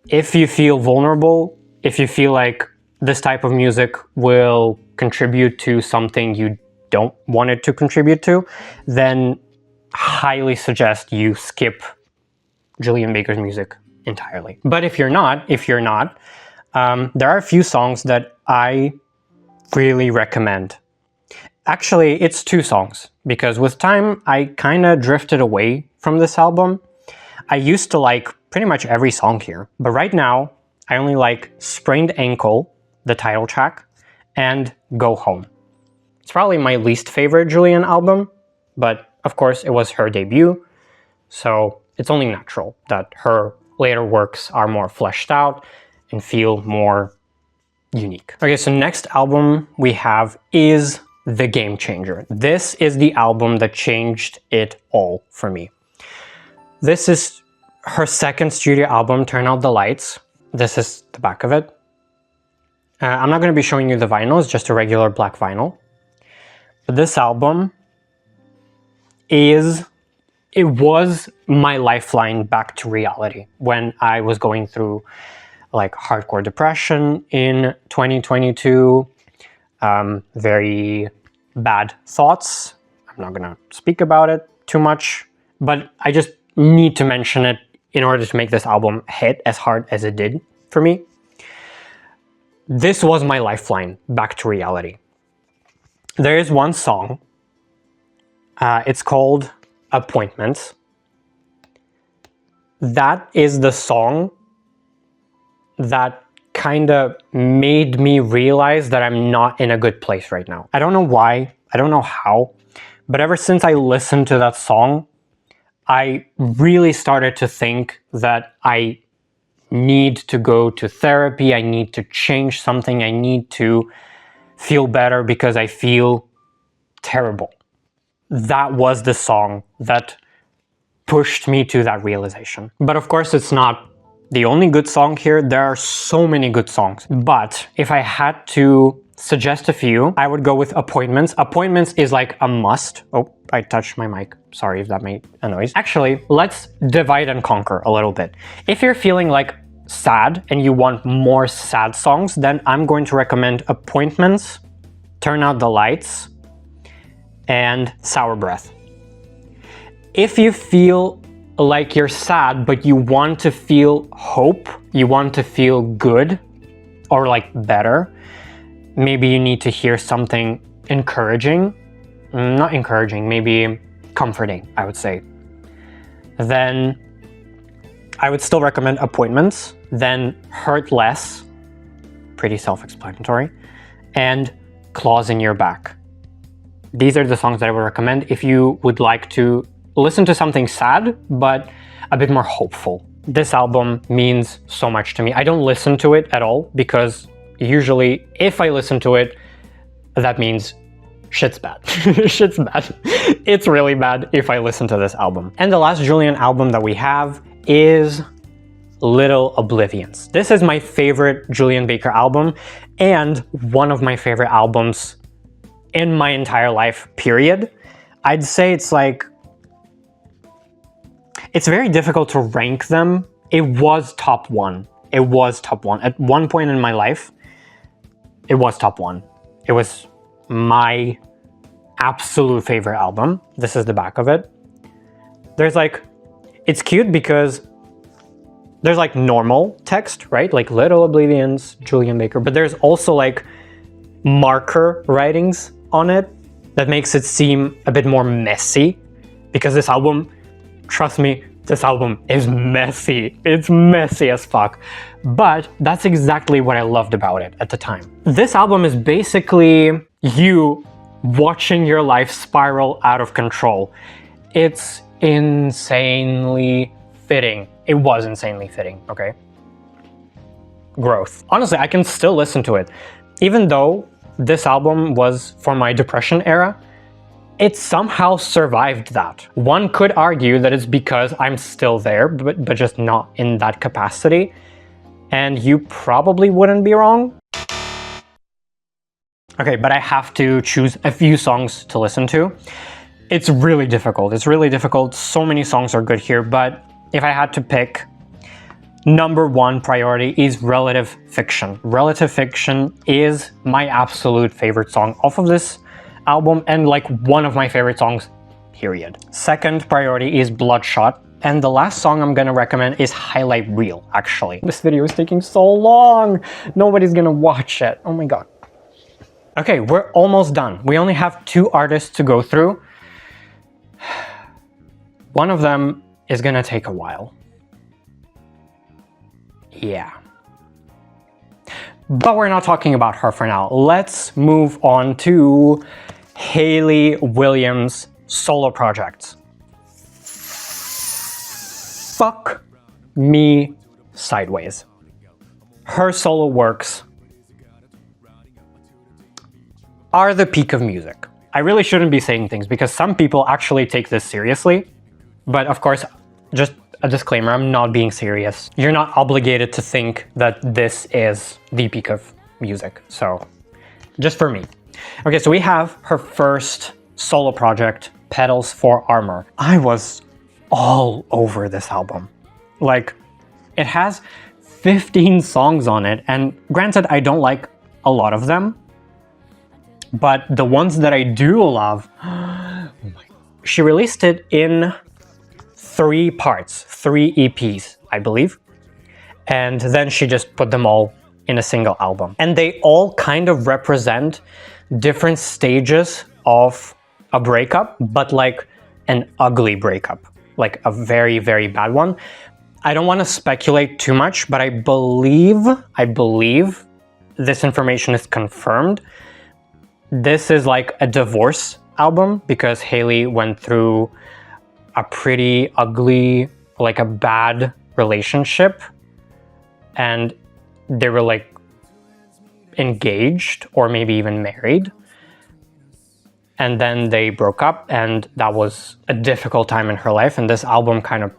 if you feel vulnerable, if you feel like this type of music will contribute to something you don't want it to contribute to, then highly suggest you skip Julien Baker's music entirely. But if you're not, there are a few songs that I really recommend. Actually, it's 2 songs, because with time I kind of drifted away from this album. I used to like pretty much every song here, but right now I only like Sprained Ankle, the title track, and Go Home. It's probably my least favorite Julien album, but of course it was her debut, so it's only natural that her later works are more fleshed out and feel more unique. Okay, so next album we have is The Game Changer. This is the album that changed it all for me. This is her second studio album, Turn Out the Lights. This is the back of it. I'm not going to be showing you the vinyl, it's just a regular black vinyl. But this album it was my lifeline back to reality when I was going through like hardcore depression in 2022, very bad thoughts. I'm not gonna speak about it too much, but I just need to mention it in order to make this album hit as hard as it did for me. This was my lifeline back to reality. There is one song, it's called Appointments. That is the song that kind of made me realize that I'm not in a good place right now. I don't know why, I don't know how, but ever since I listened to that song, I really started to think that I need to go to therapy, I need to change something, I need to feel better because I feel terrible. That was the song that pushed me to that realization. But of course, it's not the only good song here. There are so many good songs. But if I had to suggest a few, I would go with Appointments. Appointments is like a must. Oh, I touched my mic. Sorry if that made a noise. Actually, let's divide and conquer a little bit. If you're feeling like sad and you want more sad songs, then I'm going to recommend Appointments, Turn Out the Lights, and Sour Breath. If you feel like you're sad, but you want to feel hope, you want to feel good, or like better, maybe you need to hear something encouraging, not encouraging, maybe comforting, I would say, then I would still recommend Appointments, then Hurt Less, pretty self-explanatory, and Claws in Your Back. These are the songs that I would recommend if you would like to listen to something sad, but a bit more hopeful. This album means so much to me. I don't listen to it at all because usually if I listen to it, that means shit's bad. Shit's bad. It's really bad if I listen to this album. And the last Julien album that we have is Little Oblivions. This is my favorite Julien Baker album and one of my favorite albums in my entire life, period. I'd say it's like, it's very difficult to rank them. It was top one. It was top one. At one point in my life, it was top one. It was my absolute favorite album. This is the back of it. There's like, it's cute because there's like normal text, right? Like Little Oblivions, Julien Baker, but there's also like marker writings on it that makes it seem a bit more messy because this album, trust me, this album is messy. It's messy as fuck. But that's exactly what I loved about it at the time. This album is basically you watching your life spiral out of control. It's insanely fitting. It was insanely fitting, okay? Growth. Honestly, I can still listen to it. Even though this album was for my depression era, it somehow survived that. One could argue that it's because I'm still there, but just not in that capacity. And you probably wouldn't be wrong. Okay, but I have to choose a few songs to listen to. It's really difficult. It's really difficult. So many songs are good here, but if I had to pick, number one priority is Relative Fiction. Relative Fiction is my absolute favorite song off of this album and like one of my favorite songs, period. Second priority is Bloodshot. And the last song I'm gonna recommend is Highlight Reel, actually. This video is taking so long. Nobody's gonna watch it. Oh my God. Okay, we're almost done. We only have 2 artists to go through. One of them is gonna take a while. Yeah. But we're not talking about her for now. Let's move on to Hayley Williams' solo projects. Fuck me sideways. Her solo works are the peak of music. I really shouldn't be saying things because some people actually take this seriously. But of course, just a disclaimer, I'm not being serious. You're not obligated to think that this is the peak of music, so just for me. Okay, so we have her first solo project, Petals for Armor. I was all over this album. Like, it has 15 songs on it, and granted, I don't like a lot of them, but the ones that I do love, oh my, she released it in 3 parts, 3 EPs, I believe, and then she just put them all in a single album. And they all kind of represent different stages of a breakup, but like an ugly breakup, like a very, very bad one. I don't want to speculate too much, but I believe this information is confirmed. This is like a divorce album because Hayley went through a pretty ugly, like a bad relationship, and they were like engaged or maybe even married, and then they broke up, and that was a difficult time in her life, and this album kind of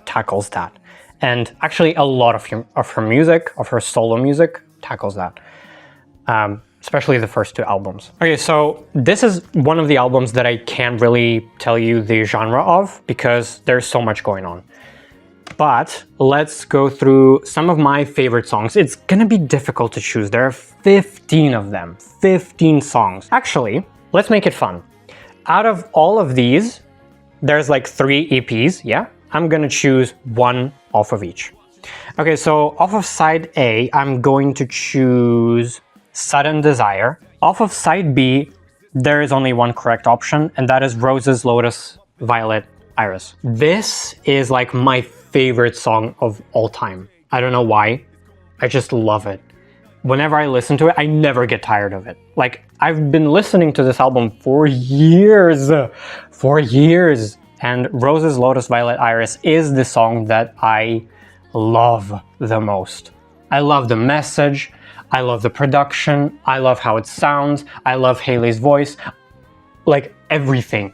tackles that. And actually a lot of her music, of her solo music, tackles that, especially the first 2 albums. Okay, so this is one of the albums that I can't really tell you the genre of because there's so much going on. But let's go through some of my favorite songs. It's gonna be difficult to choose. There are 15 of them, 15 songs. Actually, let's make it fun. Out of all of these, there's like 3 EPs, yeah? I'm gonna choose 1 off of each. Okay, so off of side A, I'm going to choose Sudden Desire. Off of side B, there is only one correct option, and that is Roses, Lotus, Violet, Iris. This is like my favorite song of all time. I don't know why, I just love it. Whenever I listen to it, I never get tired of it. Like, I've been listening to this album for years, and Roses, Lotus, Violet, Iris is the song that I love the most. I love the message, I love the production, I love how it sounds, I love Hayley's voice. Like, everything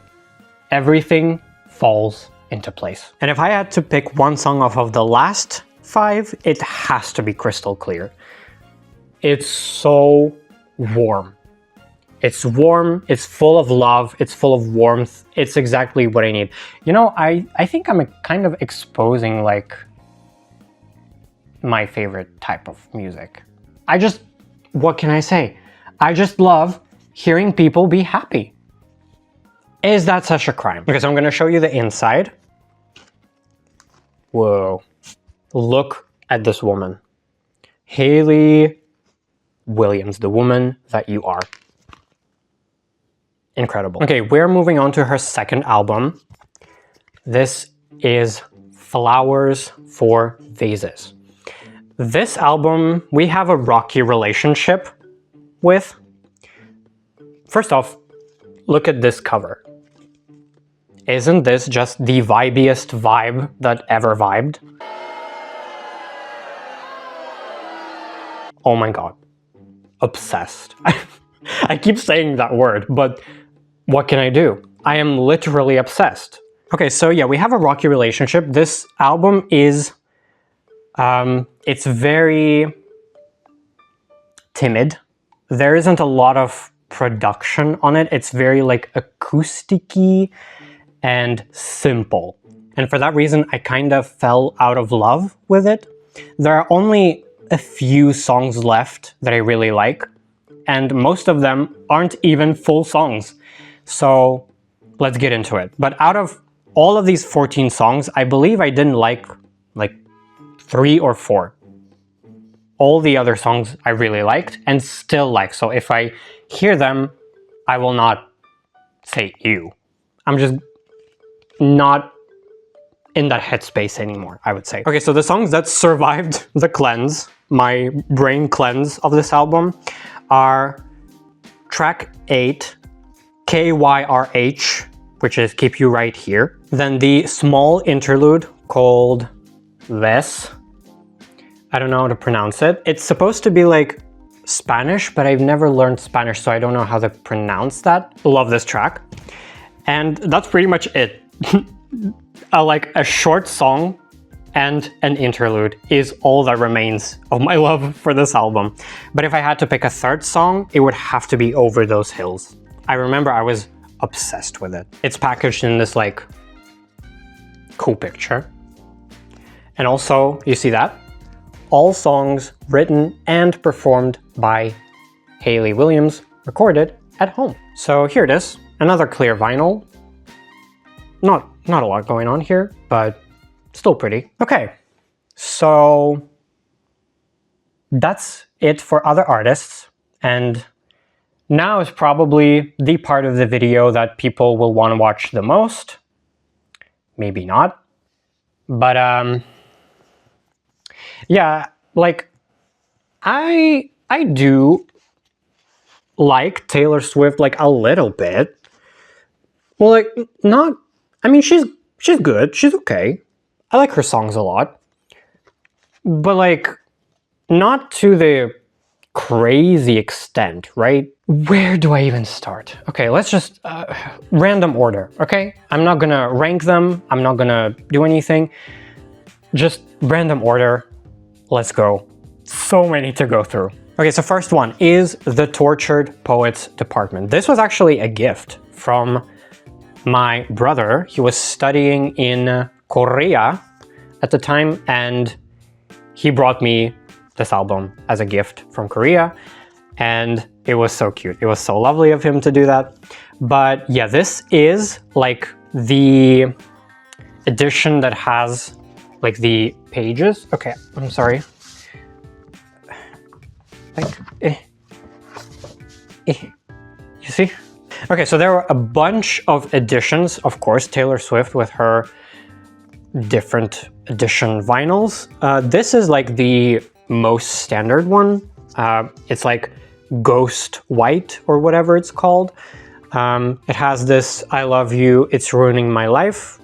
falls into place. And if I had to pick one song off of the last 5, it has to be Crystal Clear. It's so warm. It's warm, it's full of love, it's full of warmth. It's exactly what I need. You know, I think I'm kind of exposing like my favorite type of music. What can I say? I just love hearing people be happy. Is that such a crime? Okay, so I'm gonna show you the inside. Whoa, look at this woman. Hayley Williams, the woman that you are. Incredible. Okay, we're moving on to her second album. This is Flowers for Vases. This album, we have a rocky relationship with. First off, look at this cover. Isn't this just the vibiest vibe that ever vibed? Oh my god. Obsessed. I keep saying that word, but what can I do? I am literally obsessed. Okay, so yeah, we have a rocky relationship. This album is, it's very timid. There isn't a lot of production on it. It's very like acoustic-y and simple. And for that reason, I kind of fell out of love with it. There are only a few songs left that I really like, and most of them aren't even full songs. So let's get into it. But out of all of these 14 songs, I believe I didn't like 3 or 4. All the other songs I really liked and still like. So if I hear them, I will not say ew. I'm just not in that headspace anymore, I would say. Okay, so the songs that survived the cleanse, my brain cleanse of this album, are track 8, KYRH, which is Keep You Right Here. Then the small interlude called This. I don't know how to pronounce it. It's supposed to be like Spanish, but I've never learned Spanish, so I don't know how to pronounce that. Love this track. And that's pretty much it. like a short song and an interlude is all that remains of my love for this album. But if I had to pick a third song, it would have to be Over Those Hills. I remember I was obsessed with it. It's packaged in this like cool picture. And also, you see that? All songs written and performed by Hayley Williams, recorded at home. So here it is, another clear vinyl. Not a lot going on here, but still pretty. Okay, so that's it for other artists, and now is probably the part of the video that people will want to watch the most. Maybe not, but yeah, like I do like Taylor Swift like a little bit. Well, like not, I mean she's good, she's okay. I like her songs a lot, but like not to the crazy extent, right? Where do I even start? Okay, let's just random order, okay? I'm not gonna rank them, I'm not gonna do anything, just random order. Let's go. So many to go through. Okay, so first one is the Tortured Poets Department. This was actually a gift from my brother. He was studying in Korea at the time, and he brought me this album as a gift from Korea, and it was so cute. It was so lovely of him to do that. But yeah, this is like the edition that has like the pages. Okay, I'm sorry. Like, you see? Okay, so there were a bunch of editions, of course, Taylor Swift with her different edition vinyls. This is like the most standard one. It's like Ghost White or whatever it's called. It has this I Love You, It's Ruining My Life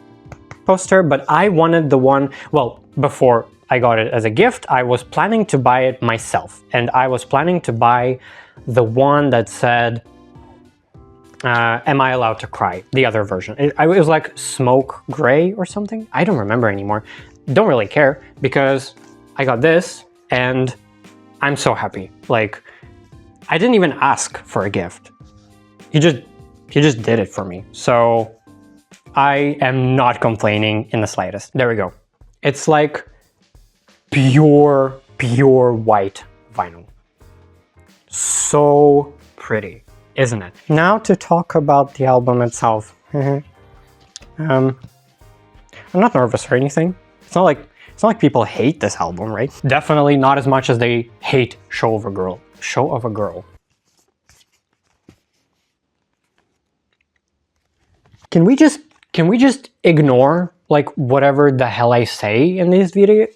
poster, but I wanted the one, well, before I got it as a gift, I was planning to buy it myself, and I was planning to buy the one that said Am I Allowed to Cry? The other version. It was like Smoke Gray or something. I don't remember anymore. Don't really care, because I got this and I'm so happy. Like, I didn't even ask for a gift. He just did it for me. So I am not complaining in the slightest. There we go. It's like pure white vinyl. So pretty, isn't it? Now to talk about the album itself. I'm not nervous or anything. It's not like people hate this album, right? Definitely not as much as they hate Show of a Girl. Show of a Girl. Can we just ignore like whatever the hell I say in these videos?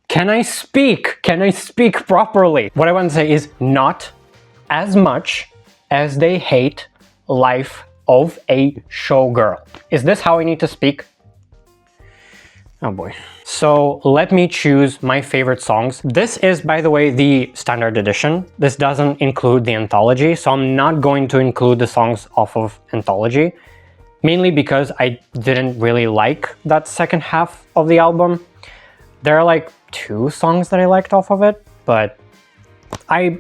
Can I speak? Can I speak properly? What I want to say is not as much as they hate Life of a Showgirl. Is this how I need to speak? Oh boy. So let me choose my favorite songs. This is, by the way, the standard edition. This doesn't include the anthology, so I'm not going to include the songs off of anthology, mainly because I didn't really like that second half of the album. There are like 2 songs that I liked off of it, but I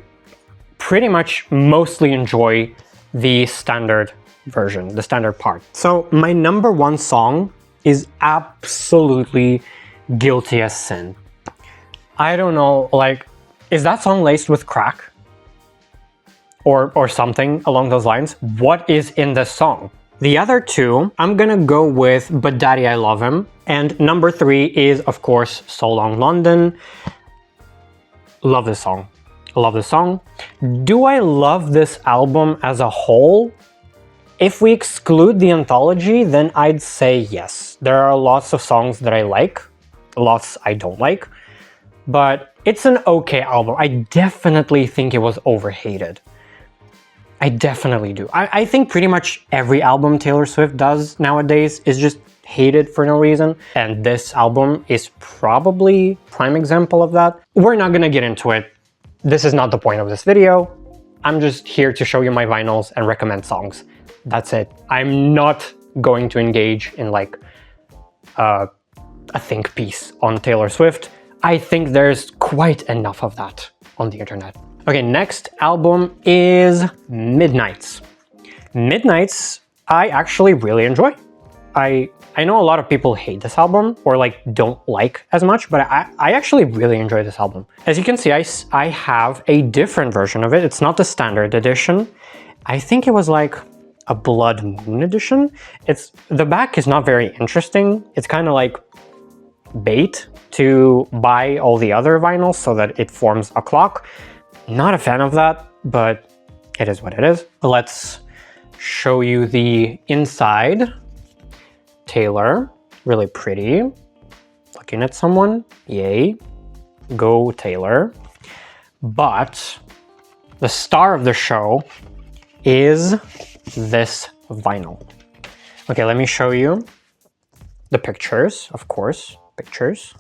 pretty much mostly enjoy the standard version, the standard part. So my number 1 song is absolutely Guilty as Sin. I don't know, like, is that song laced with crack? Or something along those lines? What is in this song? The other 2, I'm gonna go with But Daddy I Love Him. And number 3 is, of course, So Long London. Love this song. Love this song. Do I love this album as a whole? If we exclude the anthology, then I'd say yes. There are lots of songs that I like, lots I don't like, but it's an okay album. I definitely think it was overhated. I definitely do. I think pretty much every album Taylor Swift does nowadays is just hated for no reason, and this album is probably prime example of that. We're not gonna get into it. This is not the point of this video. I'm just here to show you my vinyls and recommend songs. That's it. I'm not going to engage in like a think piece on Taylor Swift, I think there's quite enough of that on the internet. Okay, next album is Midnights. Midnights, I actually really enjoy. I know a lot of people hate this album or like don't like as much, but I actually really enjoy this album. As you can see, I have a different version of it. It's not the standard edition. I think it was like a Blood Moon edition. The back is not very interesting. It's kind of like bait to buy all the other vinyls so that it forms a clock. Not a fan of that, but it is what it is. Let's show you the inside. Taylor, really pretty. Looking at someone, yay. Go Taylor. But the star of the show is this vinyl. Okay, let me show you the pictures, of course. Pictures.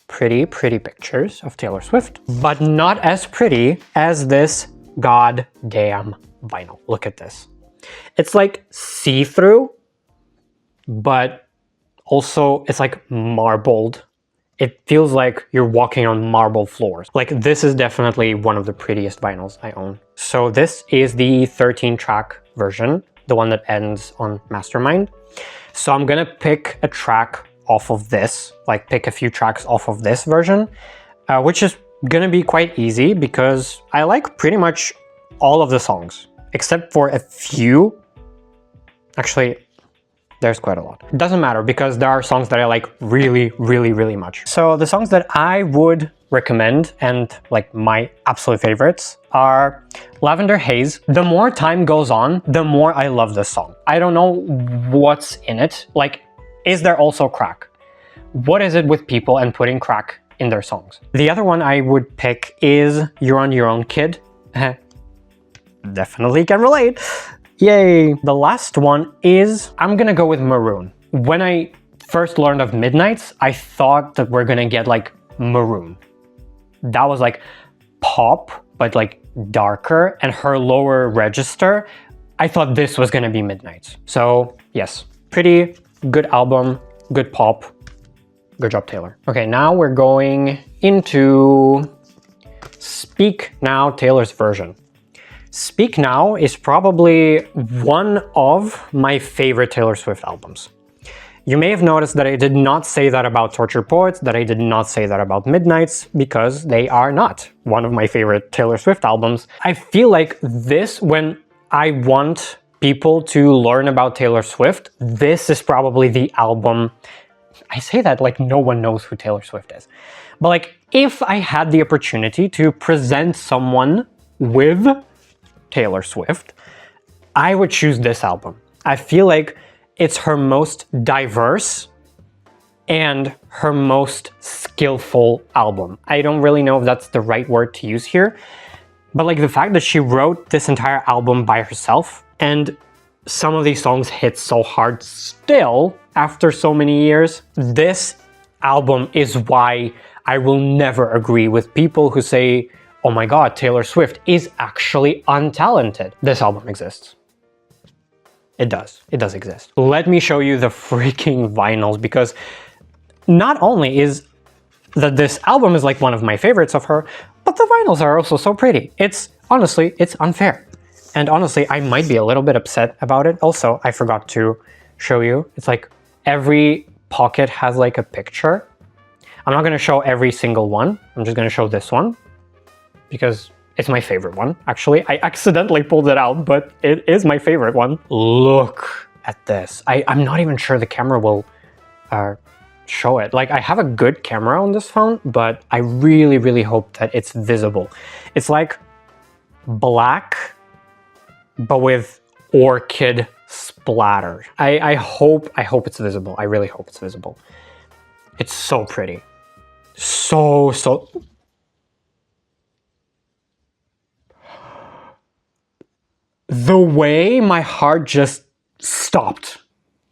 Pretty, pretty pictures of Taylor Swift, but not as pretty as this goddamn vinyl. Look at this. It's like see-through, but also it's like marbled. It feels like you're walking on marble floors. Like this is definitely one of the prettiest vinyls I own. So this is the 13-track version, the one that ends on Mastermind. So I'm gonna pick a track off of this, like pick a few tracks off of this version, which is gonna be quite easy because I like pretty much all of the songs, except for a few. Actually, there's quite a lot. It doesn't matter because there are songs that I like really, really, really much. So the songs that I would recommend and like my absolute favorites are Lavender Haze. The more time goes on, the more I love this song. I don't know what's in it. Like, is there also crack? What is it with people and putting crack in their songs? The other one I would pick is You're on Your Own, Kid. Definitely can relate. Yay! The last one is, I'm gonna go with Maroon. When I first learned of Midnights, I thought that we're gonna get like Maroon. That was like pop, but like darker, and her lower register, I thought this was gonna be Midnights. So yes, pretty good album, good pop. Good job, Taylor. Okay, now we're going into Speak Now, Taylor's version. Speak Now is probably one of my favorite Taylor Swift albums. You may have noticed that I did not say that about Tortured Poets, that I did not say that about Midnights, because they are not one of my favorite Taylor Swift albums. I feel like this, when I want people to learn about Taylor Swift, this is probably the album. I say that like no one knows who Taylor Swift is. But like, if I had the opportunity to present someone with Taylor Swift, I would choose this album. I feel like it's her most diverse and her most skillful album. I don't really know if that's the right word to use here, but like the fact that she wrote this entire album by herself, and some of these songs hit so hard still after so many years. This album is why I will never agree with people who say, oh my god, Taylor Swift is actually untalented. This album exists. It does. It does exist. Let me show you the freaking vinyls, because not only is that this album is like one of my favorites of her, but the vinyls are also so pretty. Honestly, it's unfair. And honestly, I might be a little bit upset about it. Also, I forgot to show you. It's like every pocket has like a picture. I'm not gonna show every single one. I'm just gonna show this one because it's my favorite one. Actually, I accidentally pulled it out, but it is my favorite one. Look at this. I'm not even sure the camera will show it. Like, I have a good camera on this phone, but I really, really hope that it's visible. It's like black, but with orchid splatter. I hope it's visible. I really hope it's visible. It's so pretty. So the way my heart just stopped.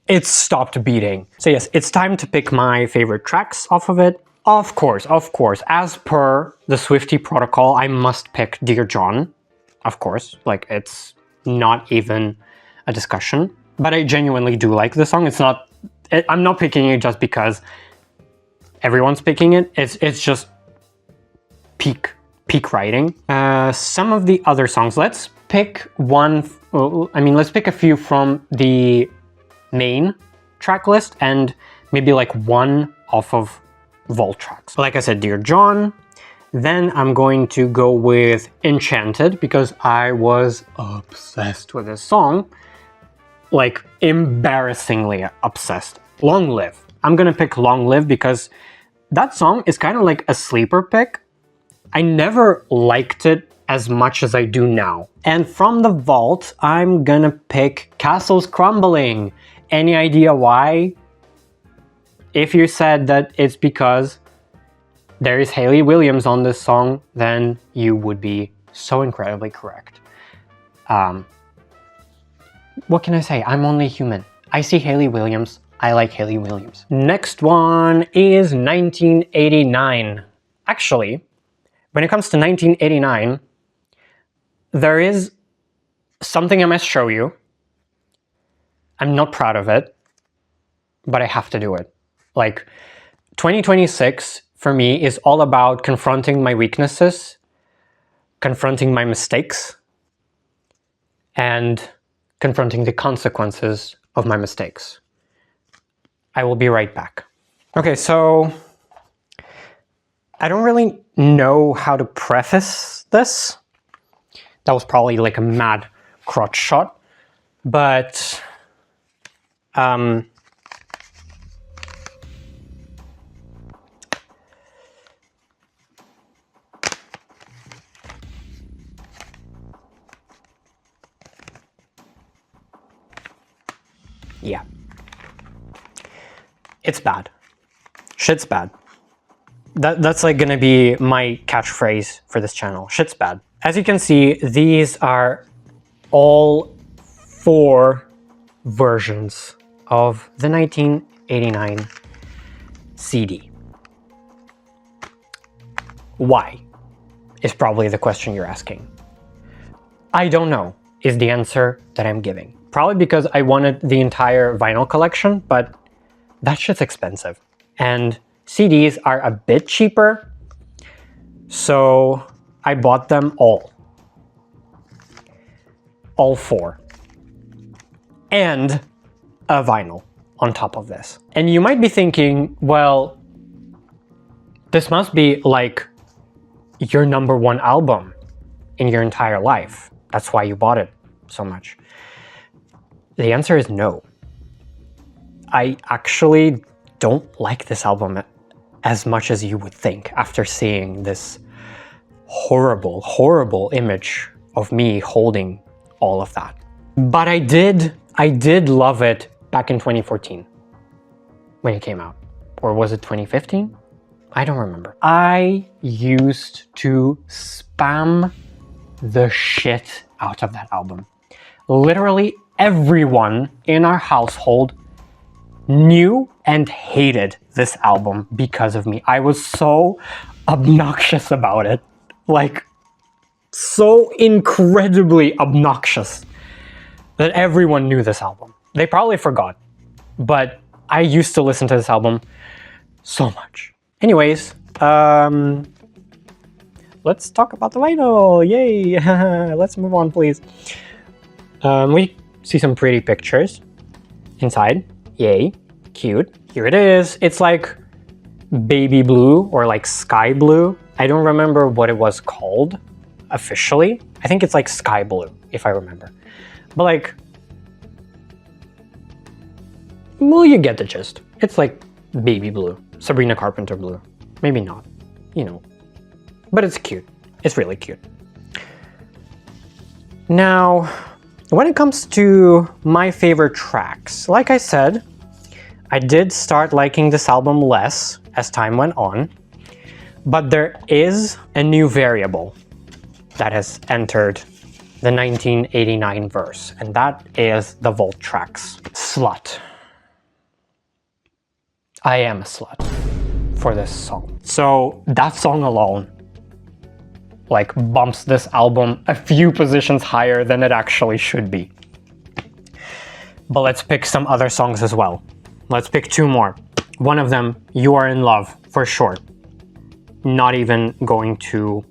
It stopped beating. So yes, it's time to pick my favorite tracks off of it. Of course, as per the Swiftie protocol, I must pick Dear John. Of course, like, it's not even a discussion. but I genuinely do like the song. It's not, I'm not picking it just because everyone's picking it. It's just peak writing. Some of the other songs, let's pick one, let's pick a few from the main track list and maybe like one off of vault tracks. Like I said, Dear John. Then I'm going to go with Enchanted because I was obsessed with this song. Like embarrassingly obsessed. Long Live. I'm gonna pick Long Live because that song is kind of like a sleeper pick. I never liked it as much as I do now. And from the vault, I'm gonna pick Castles Crumbling. Any idea why? If you said that it's because there is Hayley Williams on this song, then you would be so incredibly correct. What can I say? I'm only human. I see Hayley Williams. I like Hayley Williams. Next one is 1989. Actually, when it comes to 1989, there is something I must show you. I'm not proud of it, but I have to do it. Like, 2026 for me is all about confronting my weaknesses, confronting my mistakes, and confronting the consequences of my mistakes. I will be right back. Okay, so I don't really know how to preface this. That was probably like a mad crotch shot, but yeah. It's bad. Shit's bad. That's like gonna be my catchphrase for this channel. Shit's bad. As you can see, these are all 4 versions of the 1989 CD. Why? Is probably the question you're asking. I don't know, is the answer that I'm giving. Probably because I wanted the entire vinyl collection, but that shit's expensive. And CDs are a bit cheaper, so I bought them all. All 4. And a vinyl on top of this. And you might be thinking, well, this must be like your #1 album in your entire life. That's why you bought it so much. The answer is no. I actually don't like this album as much as you would think after seeing this horrible, horrible image of me holding all of that. But I did love it back in 2014 when it came out. Or was it 2015? I don't remember. I used to spam the shit out of that album. Literally everyone in our household knew and hated this album because of me. I was so obnoxious about it. Like, so incredibly obnoxious that everyone knew this album. They probably forgot, but I used to listen to this album so much. Anyways, let's talk about the vinyl. Yay! Let's move on, please. We see some pretty pictures inside. Yay, cute. Here it is. It's like baby blue or like sky blue. I don't remember what it was called officially. I think it's like sky blue, if I remember. But like, well, you get the gist. It's like baby blue, Sabrina Carpenter blue. Maybe not, you know. But it's cute. It's really cute. Now, when it comes to my favorite tracks, like I said, I did start liking this album less as time went on, but there is a new variable that has entered the 1989 verse, and that is the vault tracks. Slut. I am a slut for this song. So that song alone like bumps this album a few positions higher than it actually should be. But let's pick some other songs as well. Let's pick 2 more. One of them, You Are in Love, for sure. Not even going to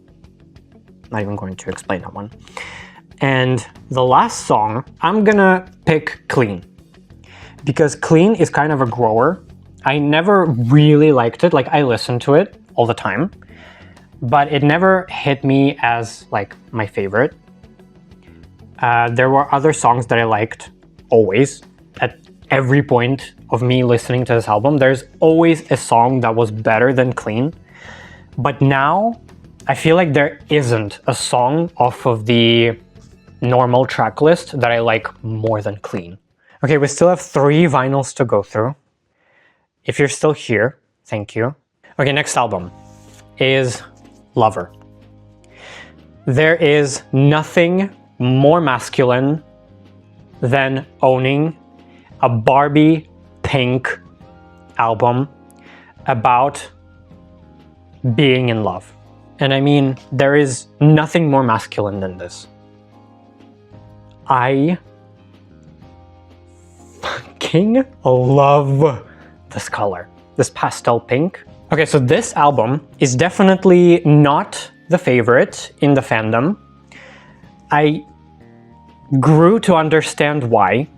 explain that one. And the last song, I'm gonna pick Clean. Because Clean is kind of a grower. I never really liked it, like I listened to it all the time, but it never hit me as like my favorite. There were other songs that I liked always. At every point of me listening to this album, there's always a song that was better than Clean. But now, I feel like there isn't a song off of the normal track list that I like more than Clean. Okay, we still have 3 vinyls to go through. If you're still here, thank you. Okay, next album is Lover. There is nothing more masculine than owning a Barbie pink album about being in love. And I mean, there is nothing more masculine than this. I fucking love this color, this pastel pink. Okay, so this album is definitely not the favorite in the fandom. I grew to understand why.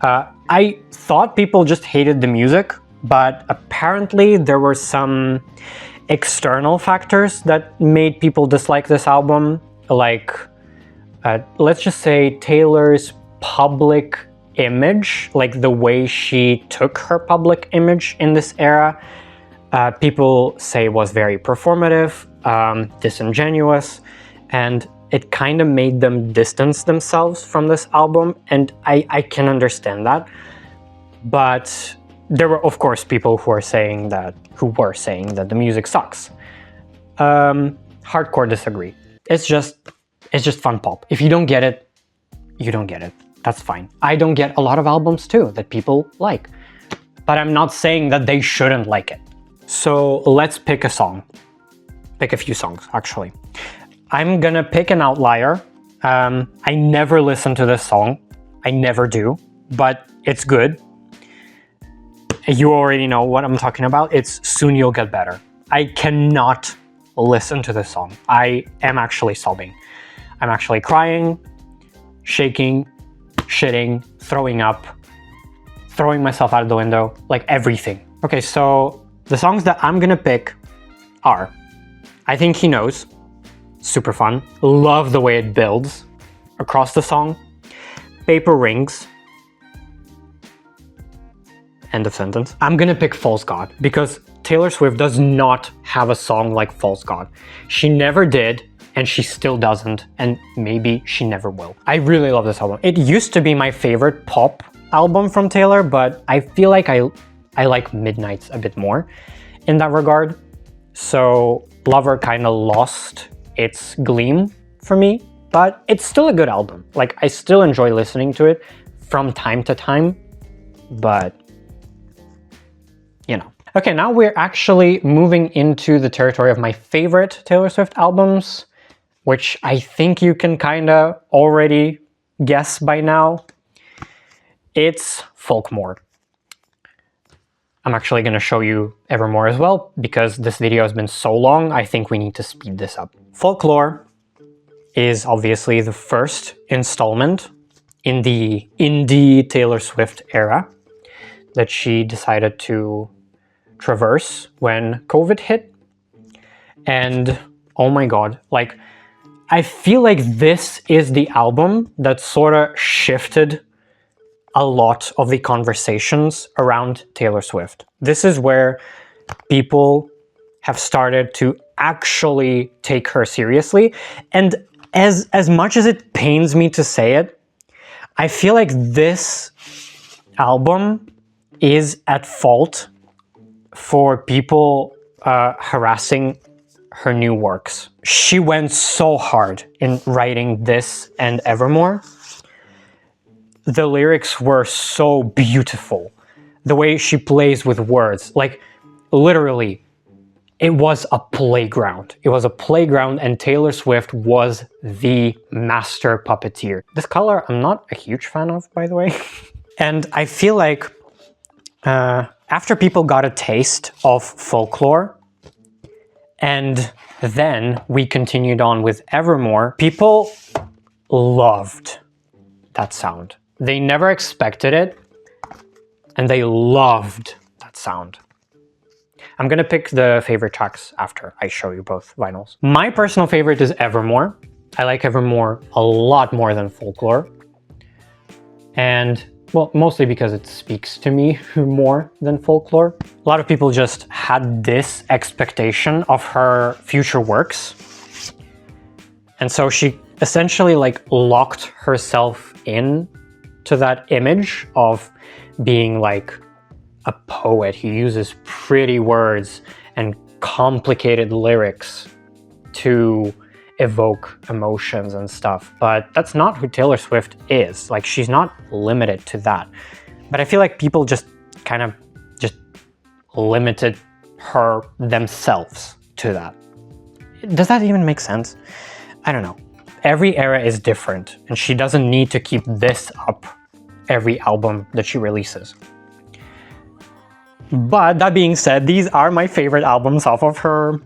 I thought people just hated the music, but apparently there were some external factors that made people dislike this album, like let's just say Taylor's public image, like the way she took her public image in this era. People say was very performative, disingenuous, and it kind of made them distance themselves from this album, and I can understand that. But there were, of course, people who were saying that the music sucks. Hardcore disagree. It's just fun pop. If you don't get it, you don't get it. That's fine. I don't get a lot of albums too that people like, but I'm not saying that they shouldn't like it. So let's pick a song. Pick a few songs, actually. I'm gonna pick an outlier. I never listen to this song. I never do, but it's good. You already know what I'm talking about. It's Soon You'll Get Better. I cannot listen to this song. I am actually sobbing. I'm actually crying, shaking, shitting, throwing up, throwing myself out of the window, like everything. Okay, so the songs that I'm gonna pick are I Think He Knows. Super fun. Love the way it builds across the song. Paper Rings. End of sentence. I'm gonna pick False God because Taylor Swift does not have a song like False God. She never did, and she still doesn't, and maybe she never will. I really love this album. It used to be my favorite pop album from Taylor, but I feel like I like Midnights a bit more in that regard. So Lover kind of lost its gleam for me, but it's still a good album. Like, I still enjoy listening to it from time to time, but you know. Okay, now we're actually moving into the territory of my favorite Taylor Swift albums, which I think you can kind of already guess by now. It's Folklore. I'm actually going to show you Evermore as well, because this video has been so long, I think we need to speed this up. Folklore is obviously the first installment in the indie Taylor Swift era that she decided to traverse when COVID hit. And oh my god, like, I feel like this is the album that sort of shifted a lot of the conversations around Taylor Swift. This is where people have started to actually take her seriously. And as much as it pains me to say it, I feel like this album is at fault for people harassing her new works. She went so hard in writing this and Evermore. The lyrics were so beautiful. The way she plays with words, like literally, it was a playground. It was a playground, and Taylor Swift was the master puppeteer. This color, I'm not a huge fan of, by the way. And I feel like after people got a taste of Folklore, and then we continued on with Evermore, people loved that sound. They never expected it, and they loved that sound. I'm gonna pick the favorite tracks after I show you both vinyls. My personal favorite is Evermore. I like Evermore a lot more than Folklore. And, well, mostly because it speaks to me more than Folklore. A lot of people just had this expectation of her future works. And so she essentially like locked herself in to that image of being like a poet who uses pretty words and complicated lyrics to evoke emotions and stuff. But that's not who Taylor Swift is. Like, she's not limited to that. But I feel like people just kind of just limited her themselves to that. Does that even make sense? I don't know. Every era is different, and she doesn't need to keep this up every album that she releases. But that being said, these are my favorite albums off of her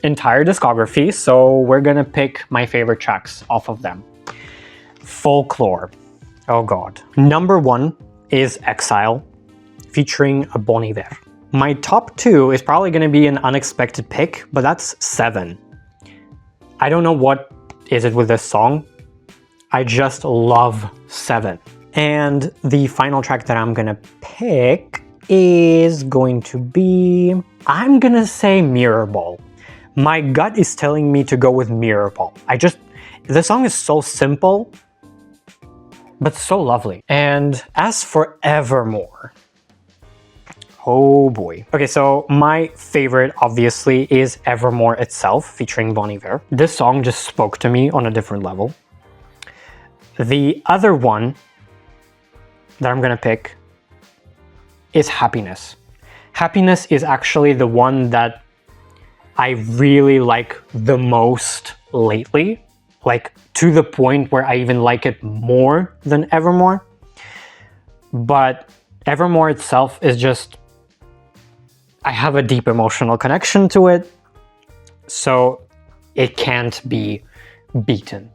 entire discography, so we're gonna pick my favorite tracks off of them. Folklore. Oh god. Number 1 is Exile, featuring a Bon Iver. My top 2 is probably gonna be an unexpected pick, but that's 7. I don't know what is it with this song. I just love 7. And the final track that I'm gonna pick is going to be, I'm gonna say Mirror Ball. My gut is telling me to go with Mirror Ball. The song is so simple, but so lovely. And as for Evermore, oh boy. Okay, so my favorite obviously is Evermore itself, featuring Bon Iver. This song just spoke to me on a different level. The other one that I'm gonna pick is Happiness. Happiness is actually the one that I really like the most lately, like to the point where I even like it more than Evermore. But Evermore itself is just, I have a deep emotional connection to it, so it can't be beaten.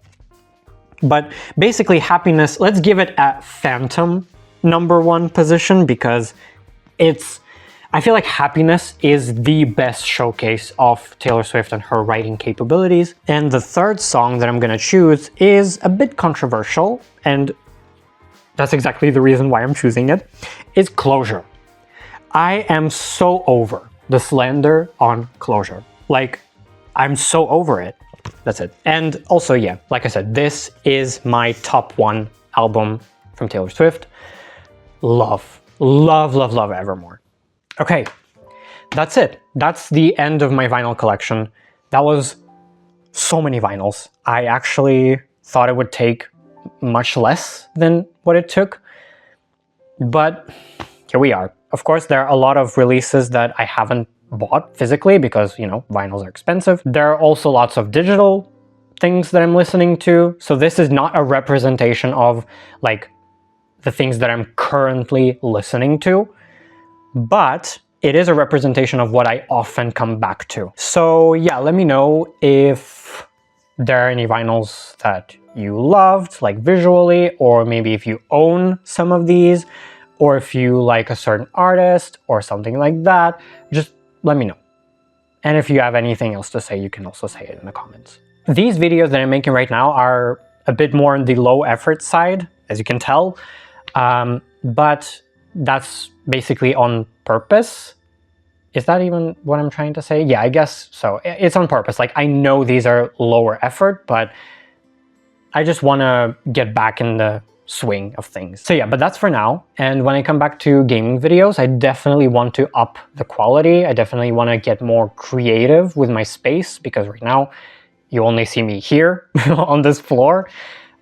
But basically Happiness, let's give it a phantom number 1 position, because I feel like Happiness is the best showcase of Taylor Swift and her writing capabilities. And the third song that I'm gonna choose is a bit controversial, and that's exactly the reason why I'm choosing it, is Closure. I am so over the slander on Closure. Like, I'm so over it. That's it. And also, yeah, like I said, this is my top 1 album from Taylor Swift. Love, love, love, love Evermore. Okay, that's it. That's the end of my vinyl collection. That was so many vinyls. I actually thought it would take much less than what it took, but here we are. Of course, there are a lot of releases that I haven't bought physically because, you know, vinyls are expensive. There are also lots of digital things that I'm listening to, so this is not a representation of, like, the things that I'm currently listening to, but it is a representation of what I often come back to. So yeah, let me know if there are any vinyls that you loved, like visually, or maybe if you own some of these, or if you like a certain artist or something like that. Just let me know. And if you have anything else to say, you can also say it in the comments. These videos that I'm making right now are a bit more on the low effort side, as you can tell. But that's basically on purpose. Is that even what I'm trying to say? Yeah, I guess so. It's on purpose. Like, I know these are lower effort, but I just want to get back in the swing of things. So yeah, but that's for now. And when I come back to gaming videos, I definitely want to up the quality. I definitely want to get more creative with my space, because right now you only see me here on this floor.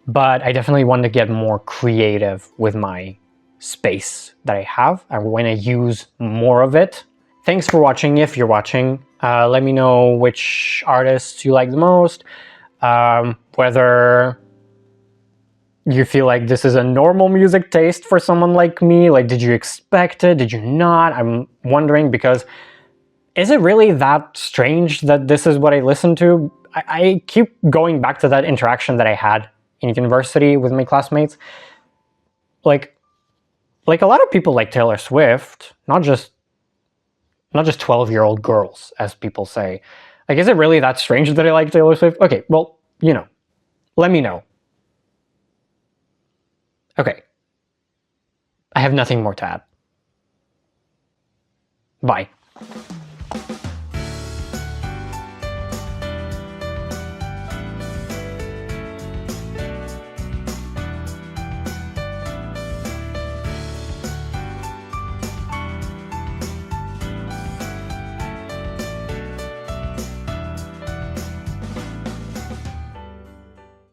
But I definitely want to get more creative with my space that I have. I want to use more of it. Thanks for watching if you're watching. Let me know which artists you like the most, whether you feel like this is a normal music taste for someone like me? Like, did you expect it? Did you not? I'm wondering, because is it really that strange that this is what I listen to? I keep going back to that interaction that I had in university with my classmates. Like a lot of people like Taylor Swift, not just 12-year-old girls, as people say. Like, is it really that strange that I like Taylor Swift? Okay, well, you know, let me know. Okay. I have nothing more to add. Bye.